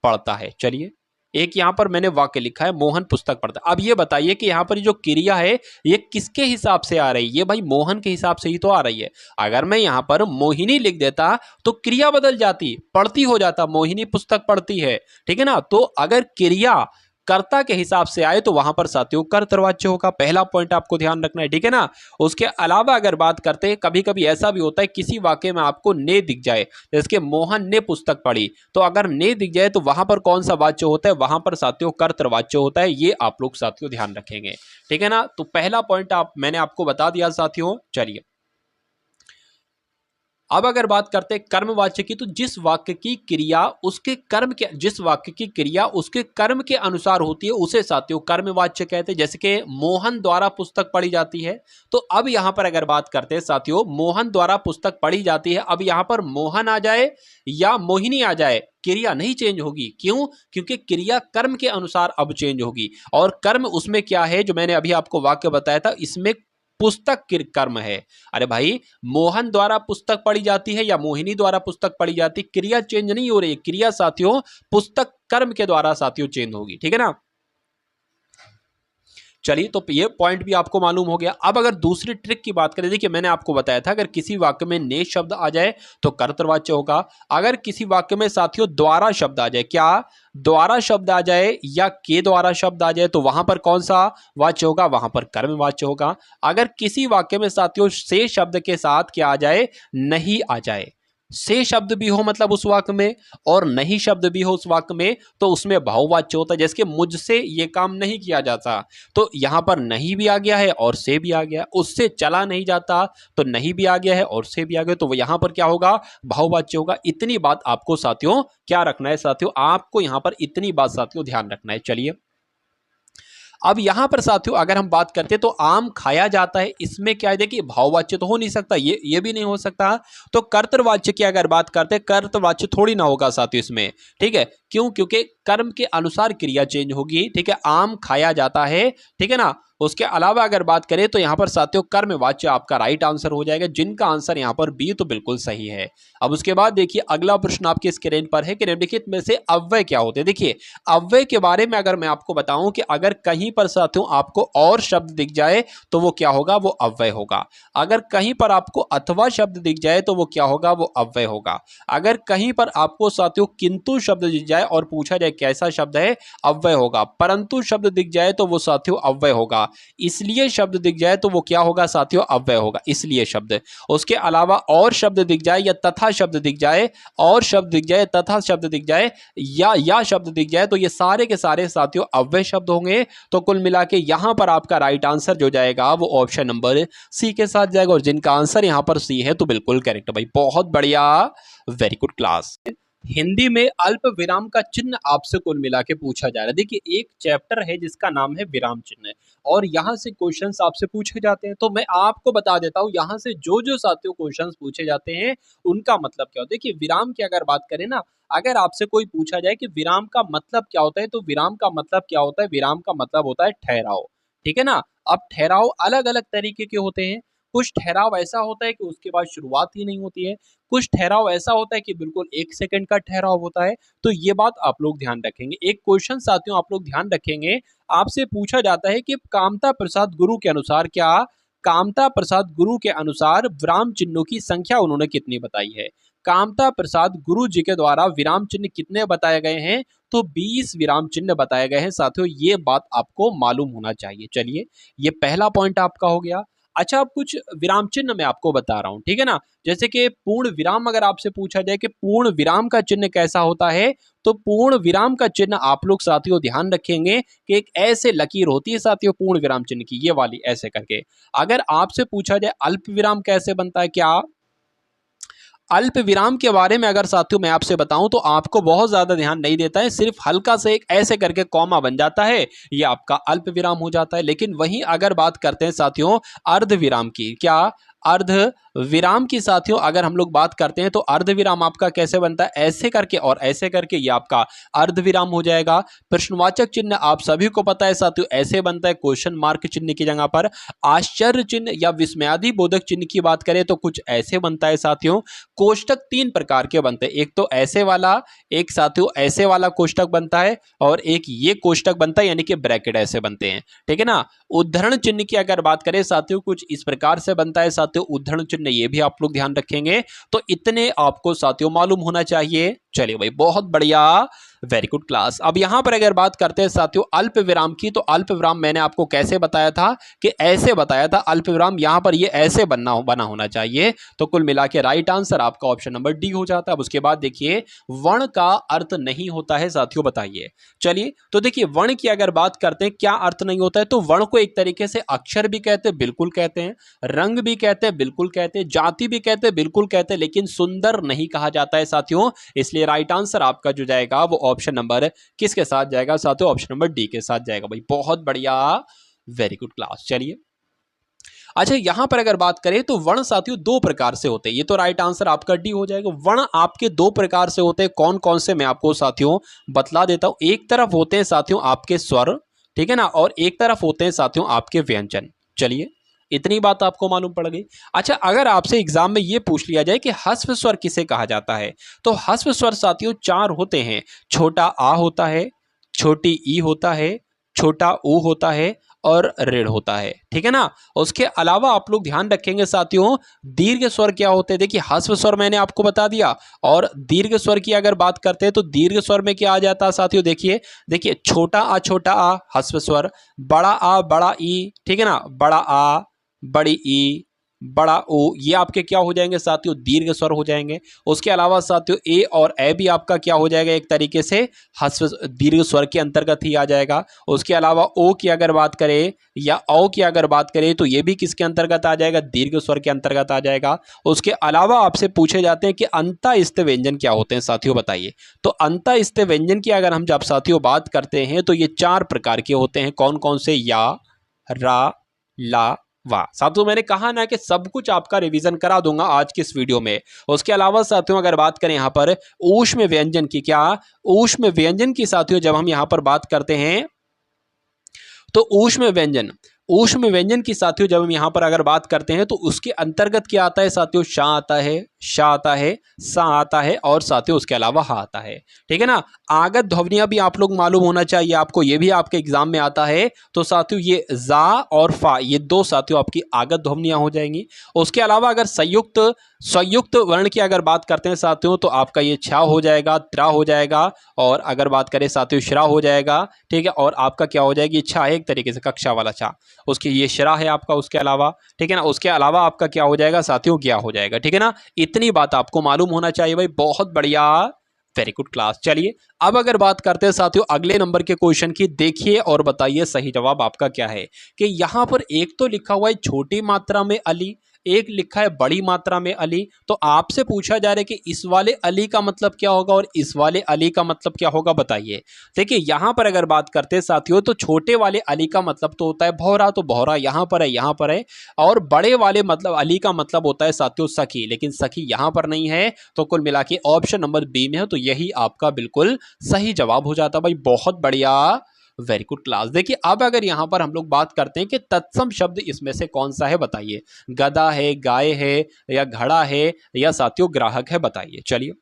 पढ़ता है। चलिए, एक यहां पर मैंने वाक्य लिखा है मोहन पुस्तक पढ़ता है। अब ये बताइए कि यहां पर जो क्रिया है ये किसके हिसाब से आ रही है, ये भाई मोहन के हिसाब से ही तो आ रही है। अगर मैं यहां पर मोहिनी लिख देता तो क्रिया बदल जाती, पढ़ती हो जाता, मोहिनी पुस्तक पढ़ती है, ठीक है ना। तो अगर क्रिया कर्ता के हिसाब से आए तो वहां पर साथियों कर्तृवाच्य होगा। पहला पॉइंट आपको ध्यान रखना है, ठीक है ना। उसके अलावा अगर बात करते हैं, कभी कभी ऐसा भी होता है किसी वाक्य में आपको ने दिख जाए, जैसे मोहन ने पुस्तक पढ़ी, तो अगर ने दिख जाए तो वहां पर कौन सा वाच्य होता है, वहां पर साथियों कर्तृवाच्य होता है। ये आप लोग साथियों ध्यान रखेंगे, ठीक है ना। तो पहला पॉइंट मैंने आपको बता दिया साथियों। चलिए, अब अगर बात करते हैं कर्मवाच्य की, तो जिस वाक्य की क्रिया उसके कर्म के, जिस वाक्य की क्रिया उसके कर्म के अनुसार होती है उसे साथियों कर्मवाच्य कहते हैं। जैसे कि मोहन द्वारा पुस्तक पढ़ी जाती है, तो अब यहां पर अगर बात करते हैं साथियों, मोहन द्वारा पुस्तक पढ़ी जाती है, अब यहां पर मोहन आ जाए या मोहिनी आ जाए, क्रिया नहीं चेंज होगी। क्यों, क्योंकि क्रिया कर्म के अनुसार अब चेंज होगी। और कर्म उसमें क्या है, जो मैंने अभी आपको वाक्य बताया था, इसमें पुस्तक कर्म है। अरे भाई मोहन द्वारा पुस्तक पढ़ी जाती है या मोहिनी द्वारा पुस्तक पढ़ी जाती, क्रिया चेंज नहीं हो रही, क्रिया साथियों पुस्तक कर्म के द्वारा साथियों चेंज होगी, ठीक है ना। चलिए, तो ये पॉइंट भी आपको मालूम हो गया। अब अगर दूसरी ट्रिक की बात करें, देखिए मैंने आपको बताया था अगर किसी वाक्य में ने शब्द आ जाए तो कर्तृवाच्य होगा। अगर किसी वाक्य में साथियों द्वारा शब्द आ जाए, क्या द्वारा शब्द आ जाए या के द्वारा शब्द आ जाए, तो वहां पर कौन सा वाच्य होगा, वहां पर कर्मवाच्य होगा। अगर किसी वाक्य में साथियों से शब्द के साथ क्या आ जाए, नहीं आ जाए, से शब्द भी हो मतलब उस वाक्य में और नहीं शब्द भी हो उस वाक्य में, तो उसमें बहुवाच्य होता है। जैसे कि मुझसे ये काम नहीं किया जाता, तो यहां पर नहीं भी आ गया है और से भी आ गया। उससे चला नहीं जाता, तो नहीं भी आ गया है और से भी आ गया, तो यहां पर क्या होगा, बहुवाच्य होगा। इतनी बात आपको साथियों क्या रखना है, साथियों आपको यहां पर इतनी बात साथियों ध्यान रखना है। चलिए, अब यहां पर साथियों अगर हम बात करते हैं तो आम खाया जाता है, इसमें क्या है, देखिए भाववाच्य तो हो नहीं सकता, ये भी नहीं हो सकता। तो कर्तृवाच्य की अगर बात करते हैं, कर्तृवाच्य थोड़ी ना होगा साथियों इसमें, ठीक है। क्यों? क्योंकि कर्म के अनुसार क्रिया चेंज होगी, ठीक है। आम खाया जाता है, ठीक है ना। उसके अलावा अगर बात करें तो यहां पर साथियों कर्मवाच्य आपका राइट आंसर हो जाएगा, जिनका आंसर यहां पर बी तो बिल्कुल सही है। अब उसके बाद देखिए अगला प्रश्न आपके स्क्रीन पर है कि निम्नलिखित में से अव्यय क्या होते हैं। देखिए अव्यय के बारे में अगर मैं आपको बताऊं कि अगर कहीं पर साथियों आपको और शब्द दिख जाए तो वो क्या होगा, वो अव्यय होगा। अगर कहीं पर आपको अथवा शब्द दिख जाए तो वो क्या होगा, वो अव्यय होगा। अगर कहीं पर आपको साथियों किंतु शब्द दिख जाए और पूछा जाए कैसा शब्द है, अव्यय होगा। परंतु शब्द दिख जाए तो वो साथियों अव्यय होगा। इसलिए शब्द दिख जाए तो वो क्या होगा साथियों, अव्यय होगा, इसलिए शब्द। उसके अलावा और शब्द दिख जाए या तथा शब्द दिख जाए, और शब्द दिख जाए, तथा शब्द दिख जाए या शब्द दिख जाए, तो ये सारे के सारे साथियों अव्यय शब्द होंगे। तो कुल मिला के यहां पर आपका राइट आंसर जो जाएगा वो ऑप्शन नंबर सी के साथ जाएगा, और जिनका आंसर यहां पर सी है तो बिल्कुल करेक्ट भाई, बहुत बढ़िया, वेरी गुड क्लास। हिंदी में अल्प विराम का चिन्ह आपसे कुल मिला के पूछा जा रहा है। देखिए एक चैप्टर है जिसका नाम है विराम चिन्ह, और यहाँ से क्वेश्चंस आपसे पूछे जाते हैं। तो मैं आपको बता देता हूँ यहाँ से जो जो साथियों क्वेश्चंस पूछे जाते हैं उनका मतलब क्या होता है। देखिए विराम की अगर बात करें ना, अगर आपसे कोई पूछा जाए कि विराम का मतलब क्या होता है, तो विराम का मतलब क्या होता है, विराम का मतलब होता है ठहराव, ठीक है ना। अब ठहराव अलग अलग तरीके के होते हैं। कुछ ठहराव ऐसा होता है कि उसके बाद शुरुआत ही नहीं होती है, कुछ ठहराव ऐसा होता है कि बिल्कुल 1 सेकंड का ठहराव होता है। तो ये बात आप लोग ध्यान रखेंगे। एक क्वेश्चन साथियों आप लोग ध्यान रखेंगे, आपसे पूछा जाता है कि कामता प्रसाद गुरु के अनुसार, क्या कामता प्रसाद गुरु के अनुसार विराम चिन्हों की संख्या उन्होंने कितनी बताई है। कामता प्रसाद गुरु जी के द्वारा विराम चिन्ह कितने बताए गए हैं, तो 20 विराम चिन्ह बताए गए हैं साथियों, ये बात आपको मालूम होना चाहिए। चलिए, ये पहला पॉइंट आपका हो गया। अच्छा, अब कुछ विराम चिन्ह मैं आपको बता रहा हूं, ठीक है ना। जैसे कि पूर्ण विराम अगर आपसे पूछा जाए कि पूर्ण विराम का चिन्ह कैसा होता है, तो पूर्ण विराम का चिन्ह आप लोग साथियों ध्यान रखेंगे कि एक ऐसे लकीर होती है साथियों पूर्ण विराम चिन्ह की, ये वाली ऐसे करके। अगर आपसे पूछा जाए अल्प विराम कैसे बनता है, क्या अल्प विराम के बारे में अगर साथियों मैं आपसे बताऊं तो आपको बहुत ज्यादा ध्यान नहीं देता है, सिर्फ हल्का से एक ऐसे करके कॉमा बन जाता है, ये आपका अल्प विराम हो जाता है। लेकिन वहीं अगर बात करते हैं साथियों अर्ध विराम की, क्या अर्ध विराम की साथियों अगर हम लोग बात करते हैं तो अर्ध विराम आपका कैसे बनता है, ऐसे करके और ऐसे करके, ये आपका अर्ध विराम हो जाएगा। प्रश्नवाचक चिन्ह आप सभी को पता है साथियों ऐसे बनता है, क्वेश्चन मार्क चिन्ह की जगह पर। आश्चर्य चिन्ह या विस्मयादि बोधक चिन्ह की बात करें तो कुछ ऐसे बनता है साथियों। कोष्टक 3 प्रकार के बनते हैं, एक तो ऐसे वाला, एक साथियों ऐसे वाला कोष्टक बनता है, और एक ये कोष्टक बनता है यानी कि ब्रैकेट ऐसे बनते हैं, ठीक है ना। उद्धरण चिन्ह की अगर बात करें साथियों कुछ इस प्रकार से बनता है साथियों उद्धरण चिन्ह, ये भी आप लोग ध्यान रखेंगे। तो इतने आपको साथियों मालूम होना चाहिए। चलिए भाई, बहुत बढ़िया, वेरी गुड क्लास। अब यहां पर अगर बात करते हैं साथियों अल्प विराम की, तो अल्प विराम मैंने आपको कैसे बताया था कि ऐसे बताया था अल्प विराम, यहां पर ये ऐसे बना होना चाहिए। तो कुल मिला के राइट आंसर आपका ऑप्शन नंबर डी हो जाता है। अब उसके बाद देखिए वर्ण का अर्थ नहीं होता है साथियों, बताइए। चलिए, तो देखिए वर्ण की अगर बात करते हैं क्या अर्थ नहीं होता है, तो वर्ण को एक तरीके से अक्षर भी कहते हैं, बिल्कुल कहते हैं, रंग भी कहते हैं, बिल्कुल कहते हैं, जाति भी कहते हैं, बिल्कुल कहते हैं, लेकिन सुंदर नहीं कहा जाता है साथियों। इसलिए राइट आंसर आपका जो जाएगा वो ऑप्शन नंबर किसके साथ जाएगा साथियों, ऑप्शन नंबर डी के साथ जाएगा भाई, बहुत बढ़िया, वेरी गुड क्लास। चलिए, अच्छा यहां पर अगर बात करें तो वर्ण साथियों 2 प्रकार से होते हैं, ये तो राइट आंसर आपका डी हो जाएगा। वर्ण आपके 2 प्रकार से होते हैं, कौन कौन से मैं आपको साथियों बतला देता हूं। एक तरफ होते हैं साथियों आपके स्वर, ठीक है ना, और एक तरफ होते हैं साथियों आपके व्यंजन। चलिए, इतनी बात आपको मालूम पड़ गई। अच्छा, अगर आपसे एग्जाम में यह पूछ लिया जाए कि ह्रस्व स्वर किसे कहा जाता है, तो ह्रस्व स्वर साथियों 4 होते हैं। छोटा आ होता है, छोटी ई होता है, छोटा ऊ होता है, और ऋण होता है, ठीक है ना। उसके अलावा आप लोग ध्यान रखेंगे साथियों, दीर्घ स्वर क्या होते हैं। देखिए ह्रस्व स्वर मैंने आपको बता दिया, और दीर्घ स्वर की अगर बात करते हैं तो दीर्घ स्वर में क्या आ जाता है साथियों। देखिए देखिए छोटा आ ह्रस्व स्वर, बड़ा आ बड़ा ई, ठीक है ना, बड़ा आ बड़ी ई बड़ा ओ, ये आपके क्या हो जाएंगे साथियों, दीर्घ स्वर हो जाएंगे। उसके अलावा साथियों ए और ए भी आपका क्या हो जाएगा, एक तरीके से ह्रस्व दीर्घ स्वर के अंतर्गत ही आ जाएगा। उसके अलावा ओ की अगर बात करें या औ की अगर बात करें तो ये भी किसके अंतर्गत आ जाएगा, दीर्घ स्वर के अंतर्गत आ जाएगा। उसके अलावा आपसे पूछे जाते हैं कि अंतःस्थ व्यंजन क्या होते हैं साथियों, बताइए। तो अंतःस्थ व्यंजन की अगर हम जब साथियों बात करते हैं तो ये 4 प्रकार के होते हैं। कौन कौन से, या, रा, ला, वाह। साथियों मैंने कहा ना कि सब कुछ आपका रिवीजन करा दूंगा आज की इस वीडियो में। उसके अलावा साथियों अगर बात करें यहाँ पर ऊष्म व्यंजन की, क्या ऊष्म व्यंजन की साथियों जब हम यहाँ पर बात करते हैं तो ऊष्म व्यंजन की साथियों जब हम यहाँ पर अगर बात करते हैं तो उसके अंतर्गत क्या आता है साथियों, शा आता है, शा आता है, सा आता है और साथियों उसके अलावा हा आता है, ठीक है ना। आगत ध्वनियां भी आप लोग मालूम होना चाहिए आपको, ये भी आपके एग्जाम में आता है। तो साथियों ये जा और फा, ये 2 साथियों आपकी आगत ध्वनियां हो जाएंगी। उसके अलावा अगर संयुक्त वर्ण की अगर बात करते हैं साथियों तो आपका ये छा हो जाएगा, त्रा हो जाएगा, और अगर बात करें साथियों श्रा हो जाएगा, ठीक है। और आपका क्या हो जाएगी, छा है एक तरीके से कक्षा वाला छा, उसकी ये श्रा है आपका। उसके अलावा ठीक है ना, उसके अलावा आपका क्या हो जाएगा साथियों, ज्ञा हो जाएगा, ठीक है ना। इतनी बात आपको मालूम होना चाहिए भाई, बहुत बढ़िया, वेरी गुड क्लास। चलिए अब अगर बात करते हैं साथियों अगले नंबर के क्वेश्चन की, देखिए और बताइए सही जवाब आपका क्या है। कि यहां पर एक तो लिखा हुआ है छोटी मात्रा में अली, एक लिखा है बड़ी मात्रा में अली। तो आपसे पूछा जा रहा है कि इस वाले अली का मतलब क्या होगा और इस वाले अली का मतलब क्या होगा, बताइए। देखिए यहां पर अगर बात करते हैं साथियों तो छोटे वाले अली का मतलब तो होता है भौरा, तो भौरा यहां पर है, यहां पर है। और बड़े वाले मतलब अली का मतलब होता है साथियों सखी, लेकिन सखी यहां पर नहीं है। तो कुल मिला के ऑप्शन नंबर बी में है, तो यही आपका बिल्कुल सही जवाब हो जाता भाई, बहुत बढ़िया, वेरी गुड क्लास। देखिए अब अगर यहां पर हम लोग बात करते हैं कि तत्सम शब्द इसमें से कौन सा है, बताइए। गधा है, गाय है, या घड़ा है, या साथियों ग्राहक है, बताइए। चलिए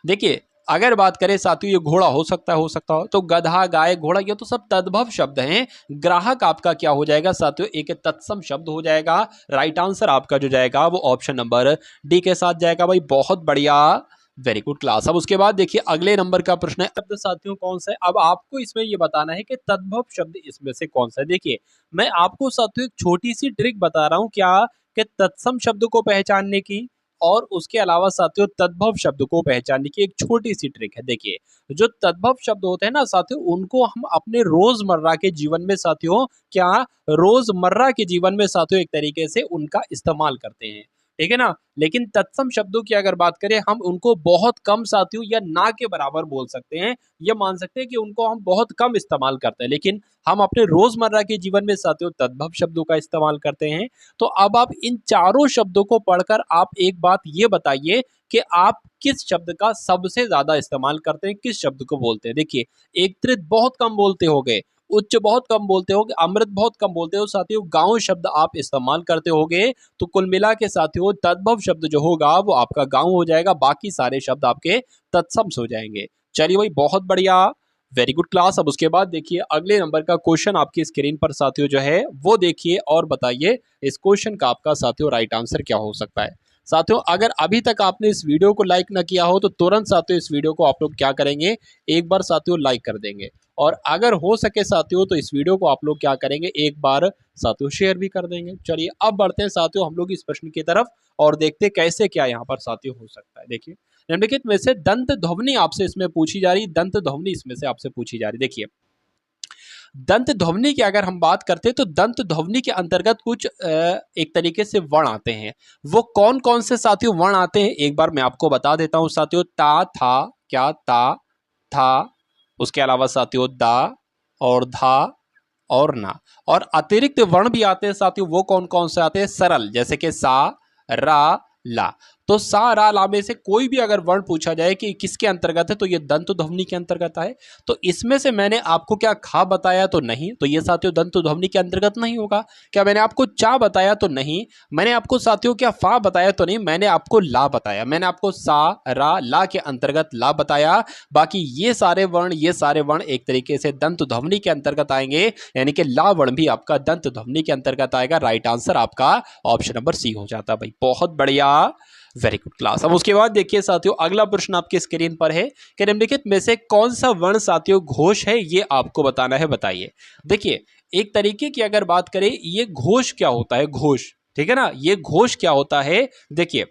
देखिए अगर बात करें साथियों ये घोड़ा हो सकता हो, तो गधा गाय घोड़ा ये तो सब तद्भव शब्द हैं। ग्राहक आपका क्या हो जाएगा साथियों, एक तत्सम शब्द हो जाएगा। राइट आंसर आपका जो जाएगा वो ऑप्शन नंबर डी के साथ जाएगा भाई, बहुत बढ़िया, वेरी गुड क्लास। अब उसके बाद देखिए अगले नंबर का प्रश्न है शब्द साथियों कौन सा है। अब आपको इसमें ये बताना है कि तद्भव शब्द इसमें से कौन सा है। देखिए मैं आपको साथियों एक छोटी सी ट्रिक बता रहा हूं, क्या कि तत्सम शब्द को पहचानने की और उसके अलावा साथियों तद्भव शब्द को पहचानने की एक छोटी सी ट्रिक है। देखिए जो तद्भव शब्द होते हैं ना साथियों, उनको हम अपने रोजमर्रा के जीवन में साथियों, क्या रोजमर्रा के जीवन में साथियों एक तरीके से उनका इस्तेमाल करते हैं, ठीक है ना। लेकिन तत्सम शब्दों की अगर बात करें हम उनको बहुत कम साथियों या ना के बराबर बोल सकते हैं, या मान सकते हैं कि उनको हम बहुत कम इस्तेमाल करते हैं, लेकिन हम अपने रोजमर्रा के जीवन में साथियों तद्भव शब्दों का इस्तेमाल करते हैं। तो अब आप इन चारों शब्दों को पढ़कर आप एक बात ये बताइए कि आप किस शब्द का सबसे ज्यादा इस्तेमाल करते हैं, किस शब्द को बोलते हैं। देखिए एकत्रित बहुत कम बोलते होगे, उच्च बहुत कम बोलते होगे, अमृत बहुत कम बोलते हो साथियों, गांव शब्द आप इस्तेमाल करते होगे। तो कुल मिला के साथियों तद्भव शब्द जो होगा वो आपका गांव हो जाएगा, बाकी सारे शब्द आपके तत्सम हो जाएंगे। चलिए भाई बहुत बढ़िया, वेरी गुड क्लास। अब उसके बाद देखिए अगले नंबर का क्वेश्चन आपकी स्क्रीन पर साथियों जो है वो देखिए और बताइए इस क्वेश्चन का आपका साथियों राइट आंसर क्या हो सकता है। साथियों अगर अभी तक आपने इस वीडियो को लाइक ना किया हो तो तुरंत साथियों इस वीडियो को आप लोग क्या करेंगे, एक बार साथियों लाइक कर देंगे, और अगर हो सके साथियों तो इस वीडियो को आप लोग क्या करेंगे, एक बार साथियों शेयर भी कर देंगे। चलिए अब बढ़ते हैं साथियों हम लोग इस प्रश्न की तरफ और देखते कैसे क्या यहाँ पर साथियों हो सकता है। देखिए निम्नलिखित में से दंत ध्वनि आपसे इसमें पूछी जा रही, दंत ध्वनि इसमें से आपसे पूछी जा रही। देखिए दंत ध्वनि की अगर हम बात करते हैं तो दंत ध्वनि के अंतर्गत कुछ एक तरीके से वर्ण आते हैं। वो कौन कौन से साथियों वर्ण आते हैं एक बार मैं आपको बता देता हूं साथियों। ता था, क्या ता था, उसके अलावा साथियों दा और धा और ना, और अतिरिक्त वर्ण भी आते हैं साथियों। वो कौन कौन से आते हैं, सरल, जैसे कि सा रा ला। तो सा रा ला में से कोई भी अगर वर्ण पूछा जाए कि किसके अंतर्गत है तो ये दंत ध्वनि के अंतर्गत है। तो इसमें से मैंने आपको क्या खा बताया तो नहीं, तो ये साथियों दंत ध्वनि के अंतर्गत नहीं होगा। क्या मैंने आपको चा बताया तो नहीं, मैंने आपको साथियों क्या फा बताया तो नहीं, मैंने आपको ला बताया, मैंने आपको सा रा ला के अंतर्गत ला बताया। बाकी ये सारे वर्ण एक तरीके से दंत ध्वनि के अंतर्गत आएंगे, यानी कि ला वर्ण भी आपका दंत ध्वनि के अंतर्गत आएगा। राइट आंसर आपका ऑप्शन नंबर सी हो जाता है भाई। बहुत बढ़िया, वेरी गुड क्लास। अब उसके बाद देखिए साथियों अगला प्रश्न आपके स्क्रीन पर है कि निम्नलिखित में से कौन सा वर्ण साथियों घोष है, ये आपको बताना है। बताइए। देखिए एक तरीके की अगर बात करें ये घोष क्या होता है, घोष, ठीक है ना, ये घोष क्या होता है। देखिए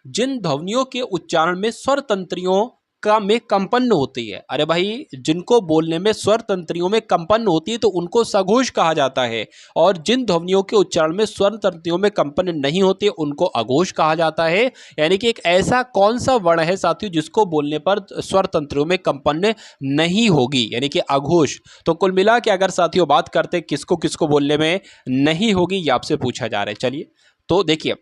जिन ध्वनियों के उच्चारण में स्वर तंत्रियों का में कंपन होती है, अरे भाई जिनको बोलने में स्वर तंत्रियों में कंपन होती है तो उनको सघोष कहा जाता है, और जिन ध्वनियों के उच्चारण में स्वर तंत्रियों में कंपन नहीं होती है उनको अघोष कहा जाता है। यानी कि एक ऐसा कौन सा वर्ण है साथियों जिसको बोलने पर स्वर तंत्रियों में कंपन नहीं होगी, यानी कि अघोष। तो कुल मिला के अगर साथियों बात करते किसको किसको बोलने में नहीं होगी, ये आपसे पूछा जा रहा है। चलिए तो देखिए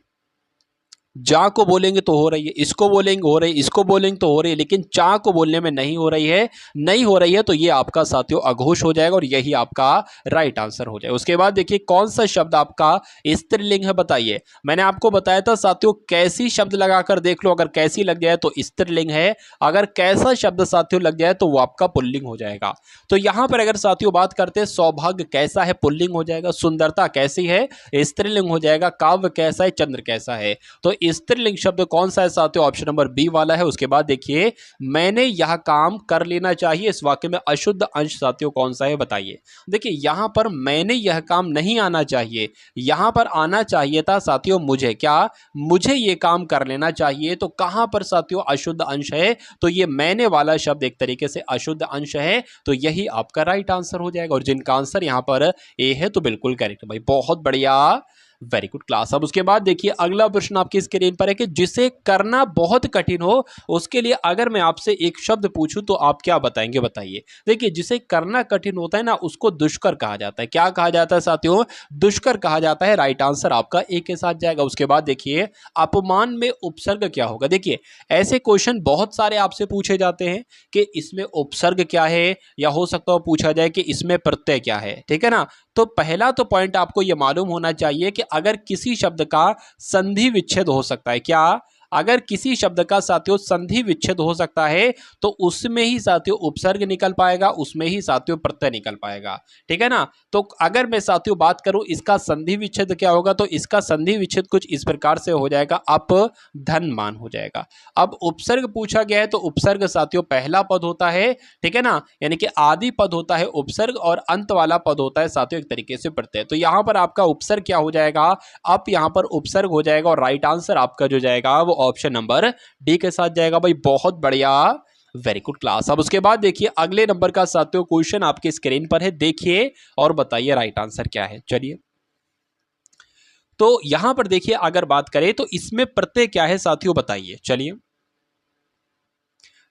जा को बोलेंगे तो हो रही है, इसको बोलेंगे हो रही है, इसको बोलेंगे तो हो रही है, लेकिन चा को बोलने में नहीं हो रही है, तो ये आपका साथियों अघोष हो जाएगा और यही आपका राइट आंसर हो जाएगा। उसके बाद देखिए कौन सा शब्द आपका स्त्रीलिंग है, बताइए। मैंने आपको बताया था साथियों कैसी शब्द लगाकर देख लो, अगर कैसी लग जाए तो स्त्रीलिंग है, अगर कैसा शब्द साथियों लग जाए तो वो आपका पुल्लिंग हो जाएगा। तो यहां पर अगर साथियों बात करते हैं सौभाग्य कैसा है, पुल्लिंग हो जाएगा। सुंदरता कैसी है, स्त्रीलिंग हो जाएगा। काव्य कैसा है, चंद्र कैसा है। तो स्त्रीलिंग शब्द कौन सा है साथियों, ऑप्शन नंबर बी वाला है। उसके बाद देखिए मैंने यह काम कर लेना चाहिए, इस वाक्य में अशुद्ध अंश साथियों कौन सा है, बताइए। देखिए यहां पर मैंने यह काम नहीं आना चाहिए, यहां पर आना चाहिए था साथियों मुझे, क्या मुझे यह काम कर लेना चाहिए। तो कहां पर साथियों अशुद्ध अंश है, तो ये मैंने वाला शब्द एक तरीके से अशुद्ध अंश है, तो यही आपका राइट आंसर हो जाएगा। और जिनका आंसर यहां पर ए है तो बिल्कुल करेक्ट भाई, बहुत बढ़िया, वेरी गुड क्लास। अब उसके बाद देखिए अगला प्रश्न आपकी स्क्रीन पर है कि जिसे करना बहुत कठिन हो उसके लिए अगर मैं आपसे एक शब्द पूछूं तो आप क्या बताएंगे, बताइए। देखिए जिसे करना कठिन होता है ना उसको दुष्कर कहा जाता है। क्या कहा जाता है साथियों, दुष्कर कहा जाता है। राइट आंसर आपका ए के साथ जाएगा। उसके बाद देखिए अपमान में उपसर्ग क्या होगा। देखिए ऐसे क्वेश्चन बहुत सारे आपसे पूछे जाते हैं कि इसमें उपसर्ग क्या है, या हो सकता है पूछा जाए कि इसमें प्रत्यय क्या है, ठीक है ना। तो पहला तो पॉइंट आपको यह मालूम होना चाहिए कि अगर किसी शब्द का संधि विच्छेद हो सकता है, क्या अगर किसी शब्द का साथियों संधि विच्छेद हो सकता है तो उसमें ही साथियों उपसर्ग निकल पाएगा, उसमें ही साथियों प्रत्यय निकल पाएगा, ठीक है ना। तो अगर मैं साथियों बात करूं इसका संधि विच्छेद क्या होगा, तो इसका संधि विच्छेद कुछ इस प्रकार से हो जाएगा, अप धन मान हो जाएगा। अब उपसर्ग पूछा गया है तो उपसर्ग साथियों पहला पद होता है, ठीक है ना, यानी कि आदि पद होता है उपसर्ग और अंत वाला पद होता है साथियों एक तरीके से प्रत्यय। तो यहां पर आपका उपसर्ग क्या हो जाएगा, अप यहां पर उपसर्ग हो जाएगा और राइट आंसर आपका जो जाएगा वो ऑप्शन नंबर डी के साथ जाएगा भाई, बहुत बढ़िया, वेरी गुड क्लास। अब उसके बाद देखिए अगले नंबर का साथियों क्वेश्चन आपके स्क्रीन पर है, देखिए और बताइए राइट आंसर क्या है। चलिए तो यहां पर देखिए अगर बात करें तो इसमें प्रत्यय क्या है साथियों, बताइए। चलिए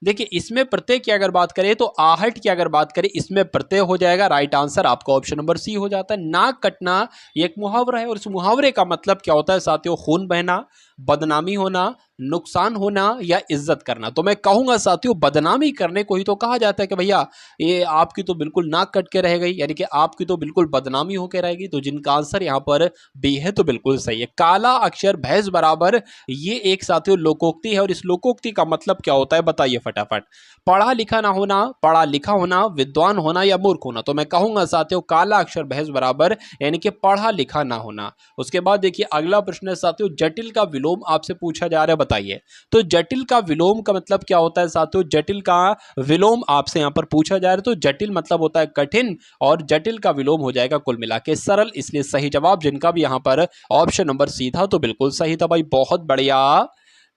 देखिए इसमें प्रत्यय की अगर बात करें तो आहट की अगर बात करें इसमें प्रत्यय हो जाएगा। राइट आंसर आपका ऑप्शन नंबर सी हो जाता है। नाक कटना ये एक मुहावरा है और इस मुहावरे का मतलब क्या होता है साथियों, खून बहना, बदनामी होना, नुकसान होना या इज्जत करना। तो मैं कहूंगा साथियों बदनामी करने को ही तो कहा जाता है कि भैया ये आपकी तो बिल्कुल नाक कट के रह गई, यानी कि आपकी तो बिल्कुल बदनामी होकर रहेगी। तो जिनका आंसर यहाँ पर बी है तो बिल्कुल सही है। काला अक्षर भैंस बराबर, ये एक साथियों लोकोक्ति है और इस लोकोक्ति का मतलब क्या होता है, बताइए फटाफट। पढ़ा लिखा ना होना, पढ़ा लिखा होना, विद्वान होना या मूर्ख होना। तो मैं कहूंगा साथियों काला अक्षर भैंस बराबर यानी कि पढ़ा लिखा ना होना। उसके बाद देखिए अगला प्रश्न है साथियों जटिल का विलोम आपसे पूछा जा रहा है, बताइए। तो जटिल का विलोम का मतलब क्या होता है साथियों, जटिल का विलोम आपसे यहां पर पूछा जा रहा है। तो जटिल मतलब होता है कठिन और जटिल का विलोम हो जाएगा कुल मिला के सरल। इसलिए सही जवाब जिनका भी यहां पर ऑप्शन नंबर सी था तो बिल्कुल सही था भाई, बहुत बढ़िया,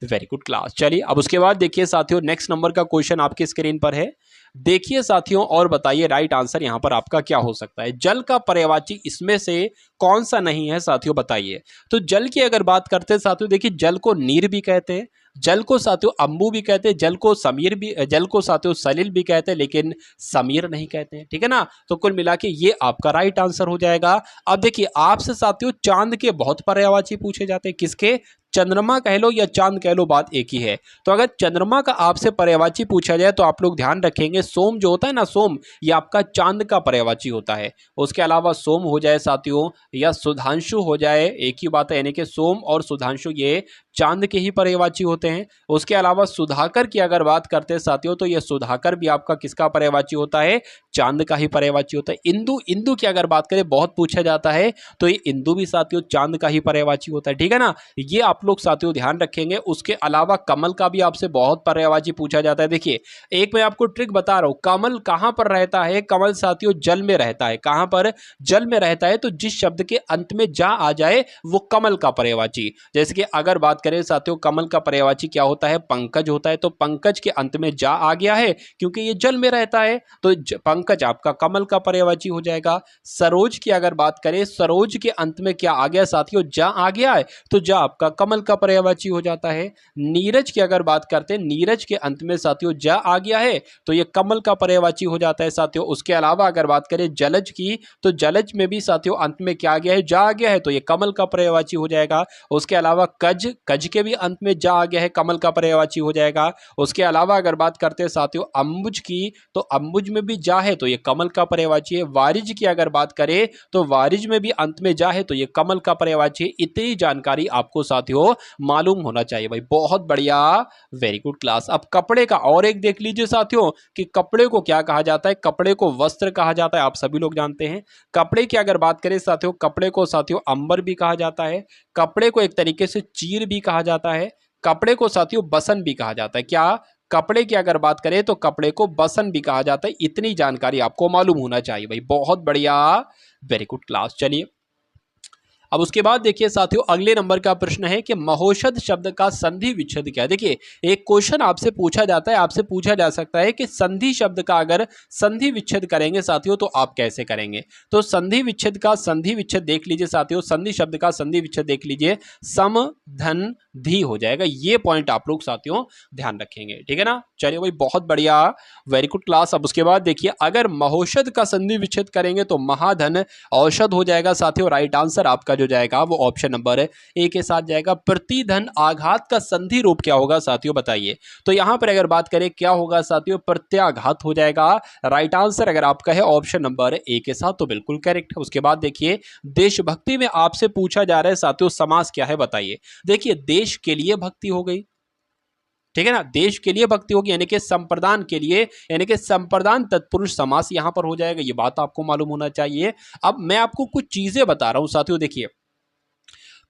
वेरी गुड क्लास। चलिए अब उसके बाद देखिए साथियों नेक्स्ट नंबर का क्वेश्चन आपकी स्क्रीन पर है, देखिए साथियों और बताइए राइट आंसर यहां पर आपका क्या हो सकता है। जल का पर्यायवाची इसमें से कौन सा नहीं है साथियों, बताइए। तो जल की अगर बात करते हैं साथियों देखिए जल को नीर भी कहते हैं, जल को साथियों अम्बू भी कहते हैं, जल को समीर भी, जल को साथियों सलिल भी कहते हैं, लेकिन समीर नहीं कहते हैं, ठीक है ना। तो कुल मिला के ये आपका राइट आंसर हो जाएगा। अब देखिए आपसे साथियों चांद के बहुत पर्यायवाची पूछे जाते हैं, किसके, चंद्रमा कह लो या चांद कह लो, बात एक ही है। तो अगर चंद्रमा का आपसे पर्यायवाची पूछा जाए तो आप लोग ध्यान रखेंगे सोम जो होता है ना, सोम ये आपका चांद का पर्यायवाची होता है। उसके अलावा सोम हो जाए साथियों या सुधांशु हो जाए, एक ही बात है, यानी कि सोम और सुधांशु ये चांद के ही पर्यायवाची होते हैं। उसके अलावा सुधाकर की अगर बात करते हैं साथियों तो ये सुधाकर भी आपका किसका पर्यायवाची होता है, चांद का ही पर्यायवाची होता है। इंदु, इंदु की अगर बात करें बहुत पूछा जाता है तो ये इंदु भी साथियों चांद का ही पर्यायवाची होता है, ठीक है ना, ये आप लोग साथियों ध्यान रखेंगे। उसके अलावा कमल का भी आपसे बहुत पर्यायवाची पूछा जाता है। देखिए एक मैं आपको ट्रिक बता रहा हूं, कमल कहां पर रहता है, कमल साथियों जल में रहता है। कहां पर, जल में रहता है। तो जिस शब्द के अंत में जा आ जाए वो कमल का पर्यायवाची। जैसे कि अगर बात करें साथियों कमल का पर्यायवाची क्या होता है, पंकज होता है। तो पंकज के अंत में जा आ गया है क्योंकि ये जल में रहता है, तो पंकज आपका कमल का पर्यायवाची हो जाएगा। सरोज की अगर बात करें, सरोज के अंत में क्या आ गया साथियों, जा आ गया है, तो जा आपका कमल का पर्यायवाची हो जाता है। नीरज की अगर बात करते हैं, नीरज के अंत में साथियों जा आ गया है तो ये कमल का पर्यायवाची हो जाता है साथियों। उसके अलावा अगर बात करें जलज की, तो जलज में भी साथियों अंत में क्या आ गया है, जा आ गया है, तो ये कमल का पर्यायवाची हो जाएगा। उसके अलावा कज, कज के भी अंत में जा आ गया है, कमल का पर्यायवाची हो जाएगा। उसके अलावा अगर बात करते हैं साथियों अंबुज की, तो अंबुज में भी जा है तो ये कमल का पर्यायवाची है। वारिज की अगर बात करें तो वारिज में भी अंत में जा है तो ये कमल का पर्यायवाची है। इतनी जानकारी आपको साथियों मालूम होना चाहिए भाई, बहुत बढ़िया, वेरी गुड क्लास। अब कपड़े का और एक देख लीजिए साथियों कि कपड़े को क्या कहा जाता है, कपड़े को वस्त्र कहा जाता है, आप सभी लोग जानते हैं। कपड़े की अगर बात करें साथियों, कपड़े को साथियों अंबर भी कहा जाता है, कपड़े को एक तरीके से चीर भी कहा जाता है, कपड़े को साथियों बसन भी कहा जाता है। क्या, कपड़े की अगर बात करें तो कपड़े को बसन भी कहा जाता है। इतनी जानकारी आपको मालूम होना चाहिए भाई, बहुत बढ़िया, वेरी गुड क्लास। चलिए अब उसके बाद देखिए साथियों अगले नंबर का प्रश्न है कि महोषध शब्द का संधि विच्छेद क्या है। देखिए एक क्वेश्चन आपसे पूछा जाता है, आपसे पूछा जा सकता है कि संधि शब्द का अगर संधि विच्छेद करेंगे साथियों तो आप कैसे करेंगे। तो संधि विच्छेद का संधि विच्छेद देख लीजिए साथियों, संधि शब्द का संधि विच्छेद देख लीजिए, सम धन धी हो जाएगा। ये पॉइंट आप लोग साथियों ध्यान रखेंगे, ठीक है ना। चलिए भाई बहुत बढ़िया, वेरी गुड क्लास। अब उसके बाद देखिए अगर महोषध का संधि विच्छेद करेंगे तो महाधन औषध हो जाएगा साथियों। राइट आंसर आपका जो जाएगा वो ऑप्शन नंबर ए के साथ जाएगा। प्रतिधन आघात का संधि रूप क्या होगा साथियों बताइए। तो यहां पर अगर बात करें क्या होगा साथियों, प्रत्याघात हो जाएगा। राइट आंसर अगर आपका है ऑप्शन नंबर ए के साथ तो बिल्कुल करेक्ट है। उसके बाद देखिए देशभक्ति में आपसे पूछा जा रहा है साथियों समास क्या है बताइए। देखिए देश के लिए भक्ति हो गई, ठीक है ना, देश के लिए भक्ति होगी, यानी कि संप्रदान के लिए, यानी कि संप्रदान तत्पुरुष समास यहां पर हो जाएगा। ये बात आपको मालूम होना चाहिए। अब मैं आपको कुछ चीजें बता रहा हूं साथियों। देखिए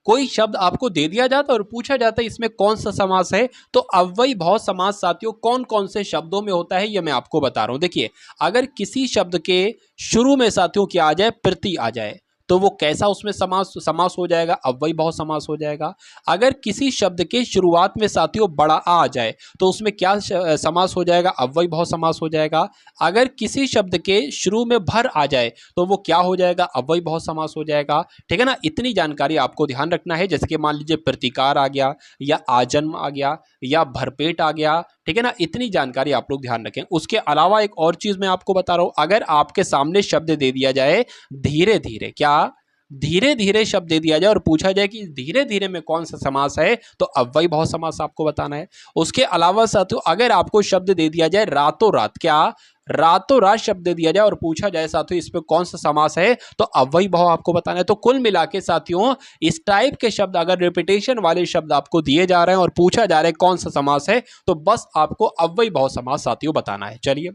कोई शब्द आपको दे दिया जाता है और पूछा जाता है इसमें कौन सा समास है, तो अव्ययी भाव समास साथियों कौन कौन से शब्दों में होता है ये मैं आपको बता रहा हूं। देखिए अगर किसी शब्द के शुरू में साथियों क्या आ जाए, प्रति आ जाए, तो वो कैसा उसमें समास हो जाएगा, अव्ययी भाव समास हो जाएगा। अगर किसी शब्द के शुरुआत में साथियों बड़ा आ जाए तो उसमें क्या समास हो जाएगा, अव्ययी भाव समास हो जाएगा। अगर किसी शब्द के शुरू में भर आ जाए तो वो क्या हो जाएगा, अव्ययी भाव समास हो जाएगा, ठीक है ना। इतनी जानकारी आपको ध्यान रखना है। जैसे कि मान लीजिए प्रतिकार आ गया या आजन्म आ गया या भरपेट आ गया, ठीक है ना, इतनी जानकारी आप लोग ध्यान रखें। उसके अलावा एक और चीज मैं आपको बता रहा हूं, अगर आपके सामने शब्द दे दिया जाए धीरे धीरे, क्या धीरे धीरे शब्द दे दिया जाए और पूछा जाए कि धीरे धीरे में कौन सा समास है, तो अव्ययी भाव समास आपको बताना है। उसके अलावा साथियों अगर आपको शब्द दे दिया जाए रातों रात, क्या रातों रात शब्द दे दिया जाए और पूछा जाए साथियों इसमें कौन सा समास है, तो अव्ययी भाव आपको बताना है। तो कुल मिला के साथियों इस टाइप के शब्द अगर रिपीटेशन वाले शब्द आपको दिए जा रहे हैं और पूछा जा रहा है कौन सा समास है, तो बस आपको अव्ययी भाव समास साथियों बताना है। चलिए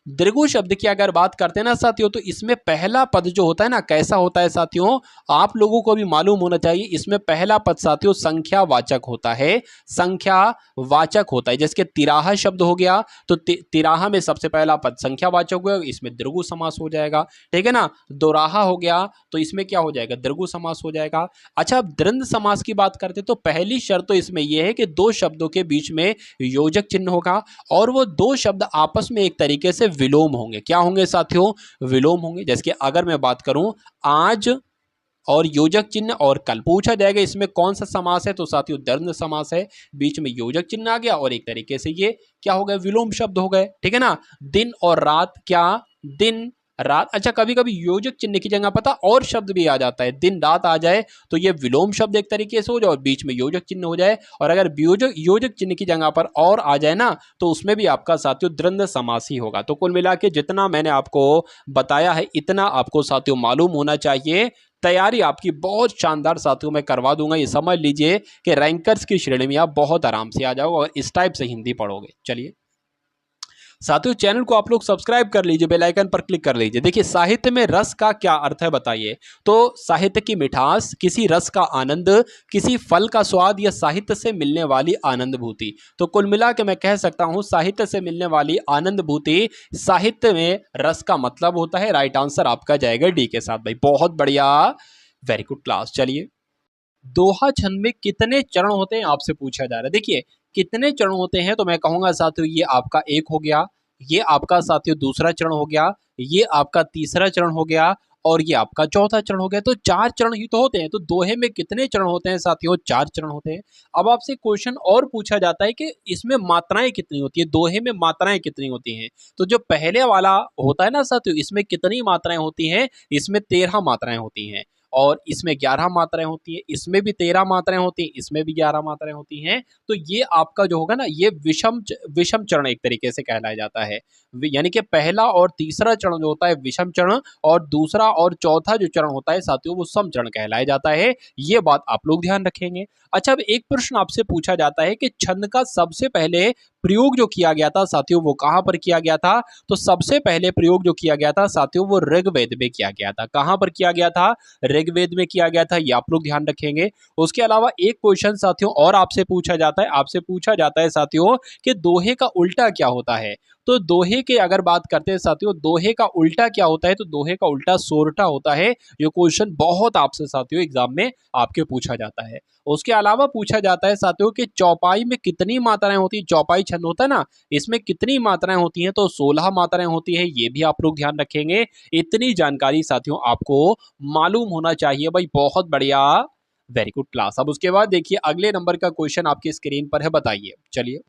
दीर्घु शब्द की अगर बात करते हैं ना साथियों, तो इसमें पहला पद जो होता है ना कैसा होता है साथियों, आप लोगों को भी मालूम होना चाहिए। इसमें पहला पद साथियों संख्यावाचक होता है, संख्यावाचक होता है। जैसे कि तिराहा शब्द हो गया तो तिराहा में सबसे पहला पद संख्यावाचक हो गया, इसमें दीर्घु समास हो जाएगा, ठीक है ना। दोराहा हो गया तो इसमें क्या हो जाएगा, दीर्घु समास हो जाएगा। अच्छा अब द्वंद्व समास की बात करते तो पहली शर्त तो इसमें यह है कि दो शब्दों के बीच में योजक चिन्ह होगा और वो दो शब्द आपस में एक तरीके से विलोम होंगे। क्या होंगे साथियों, विलोम होंगे। जैसे कि अगर मैं बात करूं आज और योजक चिन्ह और कल, पूछा जाएगा इसमें कौन सा समास है, तो साथियों द्वंद्व समास है। बीच में योजक चिन्ह आ गया और एक तरीके से ये क्या हो गए, विलोम शब्द हो गए, ठीक है ना। दिन और रात, क्या दिन रात। अच्छा, कभी कभी योजक चिन्ह की जगह पता और शब्द भी आ जाता है, दिन रात आ जाए तो ये विलोम शब्द एक तरीके से हो जाए और बीच में योजक चिन्ह हो जाए, और अगर योजक योजक चिन्ह की जगह पर और आ जाए ना तो उसमें भी आपका साथियों द्वंद्व समास ही होगा। तो कुल मिला के जितना मैंने आपको बताया है इतना आपको साथियों मालूम होना चाहिए। तैयारी आपकी बहुत शानदार साथियों मैं करवा दूंगा, ये समझ लीजिए कि रैंकर्स की श्रेणी में आप बहुत आराम से आ जाओगे और इस टाइप से हिंदी पढ़ोगे। चलिए साथियों, चैनल को आप लोग सब्सक्राइब कर लीजिए, बेल आइकन पर क्लिक कर लीजिए। देखिए साहित्य में रस का क्या अर्थ है बताइए। तो साहित्य की मिठास, किसी रस का आनंद, किसी फल का स्वाद या साहित्य से मिलने वाली आनंदभूति। तो कुल मिला के मैं कह सकता हूं साहित्य से मिलने वाली आनंदभूति, साहित्य में रस का मतलब होता है। राइट आंसर आपका जाएगा डी के साथ भाई, बहुत बढ़िया, वेरी गुड क्लास। चलिए, दोहा छंद में कितने चरण होते हैं आपसे पूछा जा रहा है। देखिए कितने चरण होते हैं तो मैं कहूंगा साथियों ये आपका एक हो गया, ये आपका साथियों दूसरा चरण हो गया, ये आपका तीसरा चरण हो गया और ये आपका चौथा चरण हो गया। तो 4 चरण ही तो होते हैं। तो दोहे में कितने चरण होते हैं साथियों? 4 चरण होते हैं। अब आपसे क्वेश्चन और पूछा जाता है कि इसमें मात्राएं कितनी होती है, दोहे में मात्राएं कितनी होती हैं। तो जो पहले वाला होता है ना साथियों, इसमें कितनी मात्राएं होती हैं? इसमें 13 मात्राएं होती हैं और इसमें 11 मात्राएं होती हैं, इसमें भी 13 मात्राएं होती हैं, इसमें भी 11 मात्राएं होती हैं। तो ये आपका जो होगा ना ये विषम चरण एक तरीके से कहलाया जाता है। यानी कि पहला और तीसरा चरण जो होता है विषम चरण और दूसरा और चौथा जो चरण होता है साथियों वो सम चरण कहलाया जाता है। ये बात आप लोग ध्यान रखेंगे। अच्छा, अब एक प्रश्न आपसे पूछा जाता है कि छंद का सबसे पहले प्रयोग जो किया गया था साथियों वो कहां पर किया गया था? तो सबसे पहले प्रयोग जो किया गया था साथियों वो ऋग्वेद में किया गया था। कहां पर किया गया था? ऋग्वेद में किया गया था, ये आप लोग ध्यान रखेंगे। उसके अलावा एक क्वेश्चन साथियों और आपसे पूछा जाता है, आपसे पूछा जाता है साथियों कि दोहे का उल्टा क्या होता है। तो दोहे के अगर बात करते हैं साथियों, दोहे का उल्टा क्या होता है? तो दोहे का उल्टा सोरठा होता है। ये क्वेश्चन बहुत आपसे साथियों एग्जाम में आपके पूछा जाता है। उसके अलावा पूछा जाता है साथियों कि चौपाई में कितनी मात्राएं होती है। चौपाई छंद होता है ना, इसमें कितनी मात्राएं होती हैं? तो 16 मात्राएं होती है, ये भी आप लोग ध्यान रखेंगे। इतनी जानकारी साथियों आपको मालूम होना चाहिए भाई, बहुत बढ़िया, वेरी गुड क्लास। अब उसके बाद देखिए अगले नंबर का क्वेश्चन आपकी स्क्रीन पर है, बताइए। चलिए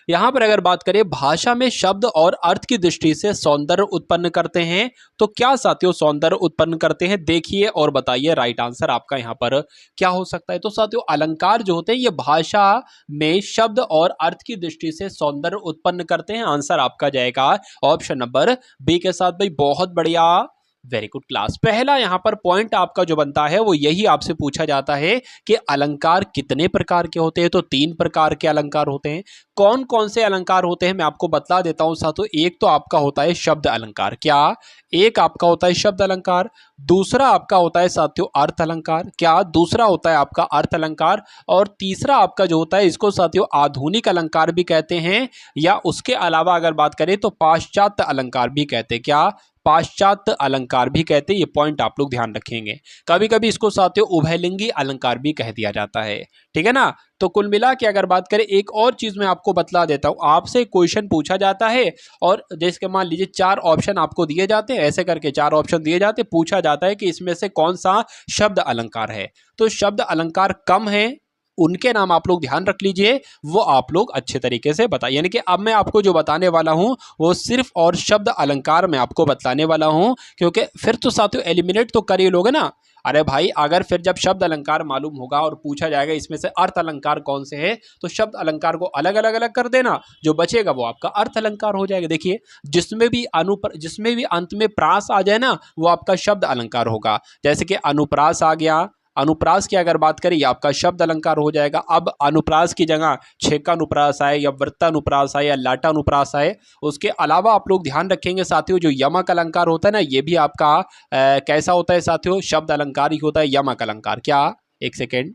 यहां पर अगर बात करें भाषा में शब्द और अर्थ की दृष्टि से सौंदर्य उत्पन्न करते हैं, तो क्या साथियों सौंदर्य उत्पन्न करते हैं? देखिए और बताइए, राइट आंसर आपका यहां पर क्या हो सकता है? तो साथियों अलंकार जो होते हैं ये भाषा में शब्द और अर्थ की दृष्टि से सौंदर्य उत्पन्न करते हैं। आंसर आपका जाएगा ऑप्शन नंबर बी के साथ भाई, बहुत बढ़िया, वेरी गुड क्लास। पहला यहां पर पॉइंट आपका जो बनता है वो यही आपसे पूछा जाता है कि अलंकार कितने प्रकार के होते हैं। तो 3 प्रकार के अलंकार होते हैं। कौन कौन से अलंकार होते हैं मैं आपको बता देता हूं साथियों। एक तो आपका होता है शब्द अलंकार, क्या? एक आपका होता है शब्द अलंकार। दूसरा आपका होता है साथियों अर्थ अलंकार, क्या? दूसरा होता है आपका अर्थ अलंकार। और तीसरा आपका जो होता है इसको साथियों आधुनिक अलंकार भी कहते हैं, या उसके अलावा अगर बात करें तो पाश्चात्य अलंकार भी कहते हैं। क्या? पाश्चात्य अलंकार भी कहते हैं। ये पॉइंट आप लोग ध्यान रखेंगे। कभी कभी इसको साथियों उभयलिंगी अलंकार भी कह दिया जाता है, ठीक है ना। तो कुल मिला के अगर बात करें, एक और चीज मैं आपको बतला देता हूं, आपसे क्वेश्चन पूछा जाता है और जैसे मान लीजिए 4 ऑप्शन आपको दिए जाते हैं, ऐसे करके 4 ऑप्शन दिए जाते हैं, पूछा जाता है कि इसमें से कौन सा शब्द अलंकार है। तो शब्द अलंकार कम है, उनके नाम आप लोग ध्यान रख लीजिए, वो आप लोग अच्छे तरीके से बताइए। यानी कि अब मैं आपको जो बताने वाला हूं वो सिर्फ और शब्द अलंकार मैं आपको बताने वाला हूं, क्योंकि फिर तो साथियों एलिमिनेट तो कर ही लोगे ना। अरे भाई अगर फिर जब शब्द अलंकार मालूम होगा और पूछा जाएगा इसमें से अर्थ अलंकार कौन से है, तो शब्द अलंकार को अलग अलग अलग कर देना, जो बचेगा वो आपका अर्थ अलंकार हो जाएगा। देखिए जिसमें भी अंत में प्रास आ जाए ना वो आपका शब्द अलंकार होगा। जैसे कि अनुप्रास आ गया, अनुप्रास की अगर बात करें ये आपका शब्द अलंकार हो जाएगा। अब अनुप्रास की जगह छेकानुप्रास आए या वृत्तानुप्रास आए या लाटानुप्रास आए। उसके अलावा आप लोग ध्यान रखेंगे साथियों जो यमक अलंकार होता है ना, ये भी आपका कैसा होता है साथियों? शब्द अलंकार ही होता है यमक अलंकार। क्या? एक सेकेंड,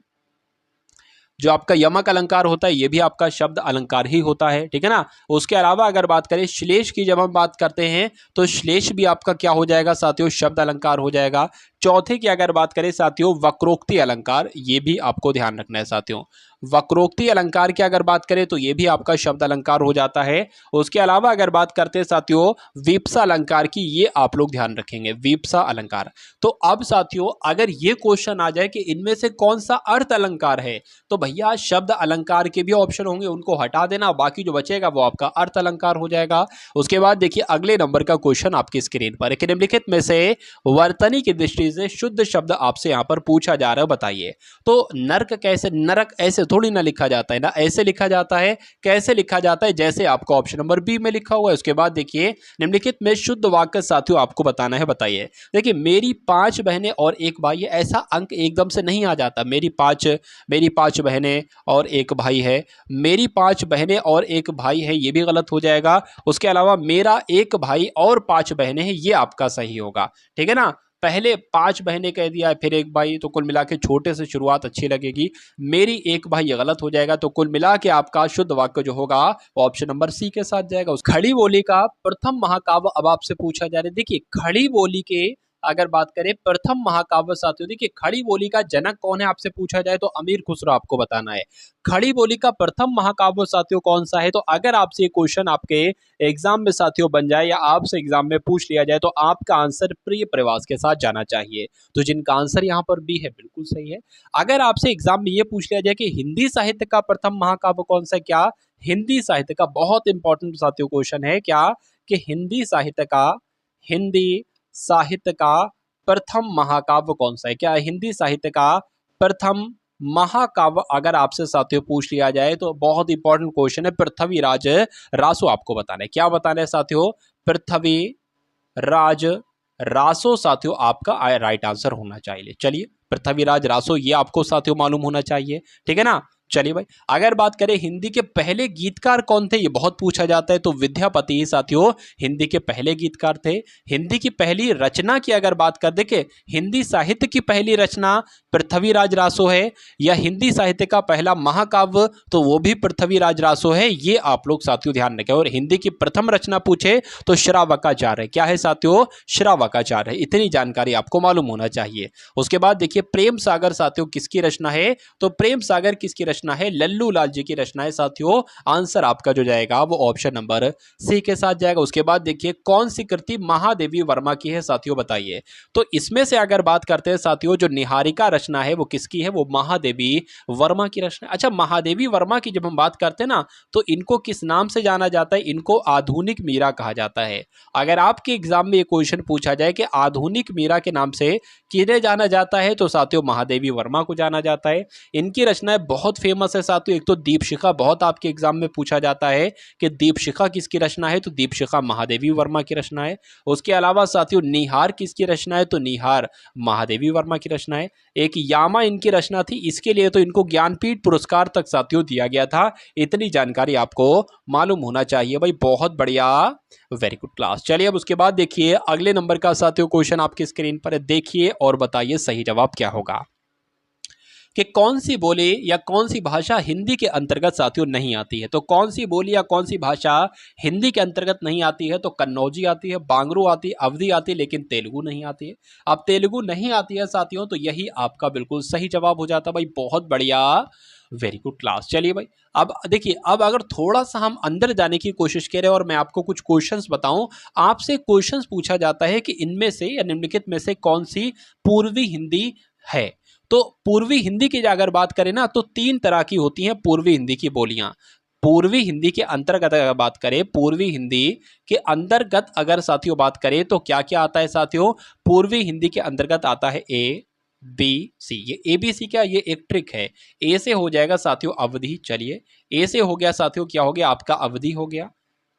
जो आपका यमक अलंकार होता है ये भी आपका शब्द अलंकार ही होता है, ठीक है ना। उसके अलावा अगर बात करें श्लेष की, जब हम बात करते हैं तो श्लेष भी आपका क्या हो जाएगा साथियों? शब्द अलंकार हो जाएगा। चौथे की अगर बात करें साथियों वक्रोक्ति अलंकार, ये भी आपको ध्यान रखना है साथियों। वक्रोक्ति अलंकार की अगर बात करें तो ये भी आपका शब्द अलंकार हो जाता है। उसके अलावा अगर बात करते हैं साथियों वीप्सा अलंकार की, ये आप लोग ध्यान रखेंगे वीप्सा अलंकार। तो अब साथियों अगर ये क्वेश्चन आ जाए कि इनमें से कौन सा अर्थ अलंकार है, तो भैया शब्द अलंकार के भी ऑप्शन होंगे, उनको हटा देना, बाकी जो बचेगा वो आपका अर्थ अलंकार हो जाएगा। उसके बाद देखिए अगले नंबर का क्वेश्चन आपकी स्क्रीन पर, निम्नलिखित में से वर्तनी की दृष्टि से शुद्ध शब्द आपसे यहां पर पूछा जा रहा है, बताइए। तो नर्क कैसे, नरक ऐसे थोड़ी ना लिखा जाता है ना, ऐसे लिखा जाता है। कैसे लिखा जाता है, जैसे आपको ऑप्शन नंबर बी में लिखा हुआ है। उसके बाद देखिए निम्नलिखित में शुद्ध वाक्य साथियों आपको बताना है, बताइए। देखिए मेरी 5 बहनें और 1 भाई, ऐसा अंक एकदम से नहीं आ जाता। मेरी पांच बहनें और 1 भाई है, मेरी 5 बहनें और 1 भाई है, ये भी गलत हो जाएगा। उसके अलावा मेरा 1 भाई और 5 बहनें हैं, ये आपका सही होगा, ठीक है ना। पहले 5 बहनें कह दिया फिर 1 भाई, तो कुल मिला के छोटे से शुरुआत अच्छी लगेगी। मेरी 1 भाई ये गलत हो जाएगा। तो कुल मिला के आपका शुद्ध वाक्य जो होगा वो ऑप्शन नंबर सी के साथ जाएगा। उस खड़ी बोली का प्रथम महाकाव्य अब आपसे पूछा जा रहा है। देखिए खड़ी बोली के अगर बात करें प्रथम महाकाव्य साथियों, देखिए खड़ी बोली का जनक कौन है आपसे पूछा जाए तो अमीर खुसरो आपको बताना है। खड़ी बोली का प्रथम महाकाव्य साथियों कौन सा है, तो अगर आपसे ये क्वेश्चन आपके एग्जाम में साथियों बन जाए या आपसे एग्जाम में पूछ लिया जाए तो आपका आंसर प्रिय प्रवास के साथ जाना चाहिए। तो जिनका आंसर यहाँ पर बी है बिल्कुल सही है। अगर आपसे एग्जाम में ये पूछ लिया जाए कि हिंदी साहित्य का प्रथम महाकाव्य कौन सा है, क्या हिंदी साहित्य का, बहुत इंपॉर्टेंट साथियों क्वेश्चन है, क्या कि हिंदी साहित्य का प्रथम महाकाव्य कौन सा है, क्या हिंदी साहित्य का प्रथम महाकाव्य अगर आपसे साथियों पूछ लिया जाए तो बहुत इंपॉर्टेंट क्वेश्चन है। पृथ्वीराज रासो आपको बताना है, क्या बताना है साथियों, पृथ्वीराज रासो साथियों आपका राइट आंसर होना चाहिए। चलिए पृथ्वीराज रासो ये आपको साथियों मालूम होना चाहिए, ठीक है ना। चलिए भाई अगर बात करें हिंदी के पहले गीतकार कौन थे, ये बहुत पूछा जाता है, तो विद्यापति ही साथियों हिंदी के पहले गीतकार थे। हिंदी की पहली रचना की अगर बात कर देखें, हिंदी साहित्य की पहली रचना पृथ्वीराज रासो है, या हिंदी साहित्य का पहला महाकाव्य तो वो भी पृथ्वीराज रासो है, ये आप लोग साथियों ध्यान रखें। और हिंदी की प्रथम रचना पूछे तो श्रावकाचार्य, क्या है साथियों, श्रावकाचार्य, इतनी जानकारी आपको मालूम होना चाहिए। उसके बाद देखिए प्रेम सागर साथियों किसकी रचना है, तो प्रेम सागर किसकी रचना है, लल्लू लाल जी की रचना है साथियों। आंसर आपका जो जाएगा वो ऑप्शन नंबर सी के साथ जाएगा। उसके बाद देखिए कौन सी कृति महादेवी वर्मा की है साथियों, बताइए। तो इसमें से अगर बात करते हैं साथियों जो निहारिका रचना है वो किसकी है, वो महादेवी वर्मा की रचना है। अच्छा महादेवी वर्मा की जब हम बात करते हैं ना तो इनको किस नाम से जाना जाता है, इनको आधुनिक मीरा कहा जाता है। अगर आपके एग्जाम में ये क्वेश्चन पूछा जाए कि आधुनिक मीरा के नाम से किन्हें जाना जाता है, तो साथियों महादेवी वर्मा को जाना जाता है। इनकी रचनाएं बहुत फेमस है साथियों। एक तो दीपशिखा, बहुत आपके एग्जाम में पूछा जाता है कि दीपशिखा किसकी रचना है, तो दीपशिखा महादेवी वर्मा की रचना है। उसके अलावा साथियों निहार किसकी रचना है, तो निहार महादेवी वर्मा की रचना है। एक यामा इनकी रचना थी, इसके लिए तो इनको ज्ञानपीठ पुरस्कार तक साथियों दिया गया था। इतनी जानकारी आपको मालूम होना चाहिए भाई, बहुत बढ़िया, वेरी गुड क्लास। चलिए अब उसके बाद देखिए अगले नंबर का साथियों क्वेश्चन आपकी स्क्रीन पर है, देखिए और बताइए सही जवाब क्या होगा। कि कौन सी बोली या कौन सी भाषा हिंदी के अंतर्गत साथियों नहीं आती है, तो कौन सी बोली या कौन सी भाषा हिंदी के अंतर्गत नहीं आती है, तो कन्नौजी आती है, बांगरू आती है, अवधी आती है, लेकिन तेलुगु नहीं आती है। अब तेलुगु नहीं आती है साथियों तो यही आपका बिल्कुल सही जवाब हो जाता भाई, बहुत बढ़िया, वेरी गुड क्लास। चलिए भाई अब देखिए, अब अगर थोड़ा सा हम अंदर जाने की कोशिश करें और मैं आपको कुछ क्वेश्चंस बताऊं, आपसे क्वेश्चंस पूछा जाता है कि इनमें से या निम्नलिखित में से कौन सी पूर्वी हिंदी है। तो पूर्वी हिंदी की अगर बात करें ना तो 3 तरह की होती हैं पूर्वी हिंदी की बोलियां। पूर्वी हिंदी के अंतर्गत अगर बात करें, पूर्वी हिंदी के अंतर्गत अगर साथियों बात करें तो क्या क्या आता है साथियों, पूर्वी हिंदी के अंतर्गत आता है ए बी सी। ये ए बी सी क्या, ये एक ट्रिक है। ए से हो जाएगा साथियों अवधि, चलिए ए से हो गया साथियों, क्या हो गया आपका अवधि हो गया।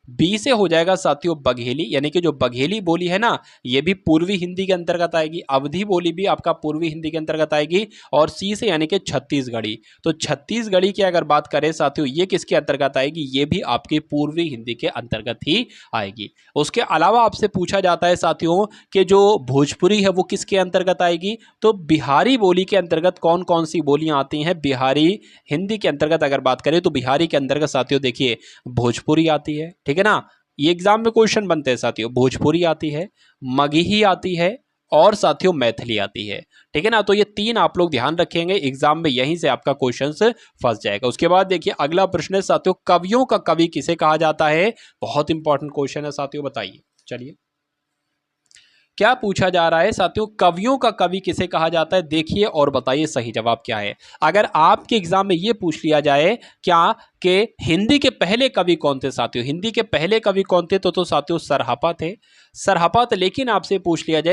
बी से हो जाएगा साथियों बघेली, यानी कि जो बघेली बोली है ना ये भी पूर्वी हिंदी के अंतर्गत आएगी। अवधी बोली भी आपका पूर्वी हिंदी के अंतर्गत आएगी। और सी से यानी कि छत्तीसगढ़ी, तो छत्तीसगढ़ी की अगर बात करें साथियों ये किसके अंतर्गत आएगी, ये भी आपकी पूर्वी हिंदी के अंतर्गत ही आएगी। उसके अलावा आपसे पूछा जाता है साथियों कि जो भोजपुरी है वो किसके अंतर्गत आएगी, तो बिहारी बोली के अंतर्गत कौन कौन सी बोलियां आती हैं। बिहारी हिंदी के अंतर्गत अगर बात करें तो बिहारी के अंतर्गत साथियों देखिए भोजपुरी आती है, ठीक है ना। ये एग्जाम में क्वेश्चन बनते हैं साथियों, भोजपुरी आती है, मगही आती है और साथियों मैथिली आती है। ठीक है ना, तो ये 3 आप लोग ध्यान रखेंगे, एग्जाम में यहीं से आपका क्वेश्चन फंस जाएगा। उसके बाद देखिए अगला प्रश्न है साथियों, कवियों का कवि किसे कहा जाता है? बहुत इंपॉर्टेंट क्वेश्चन है साथियों, बताइए। चलिए क्या पूछा जा रहा है साथियों, कवियों का कवि किसे कहा जाता है? देखिए और बताइए सही जवाब क्या है। अगर आपके एग्जाम में ये पूछ लिया जाए क्या कि हिंदी के पहले कवि कौन थे साथियों, हिंदी के पहले कवि कौन थे, तो साथियों सरहपा थे, सरहपा थे। लेकिन आपसे पूछ लिया जाए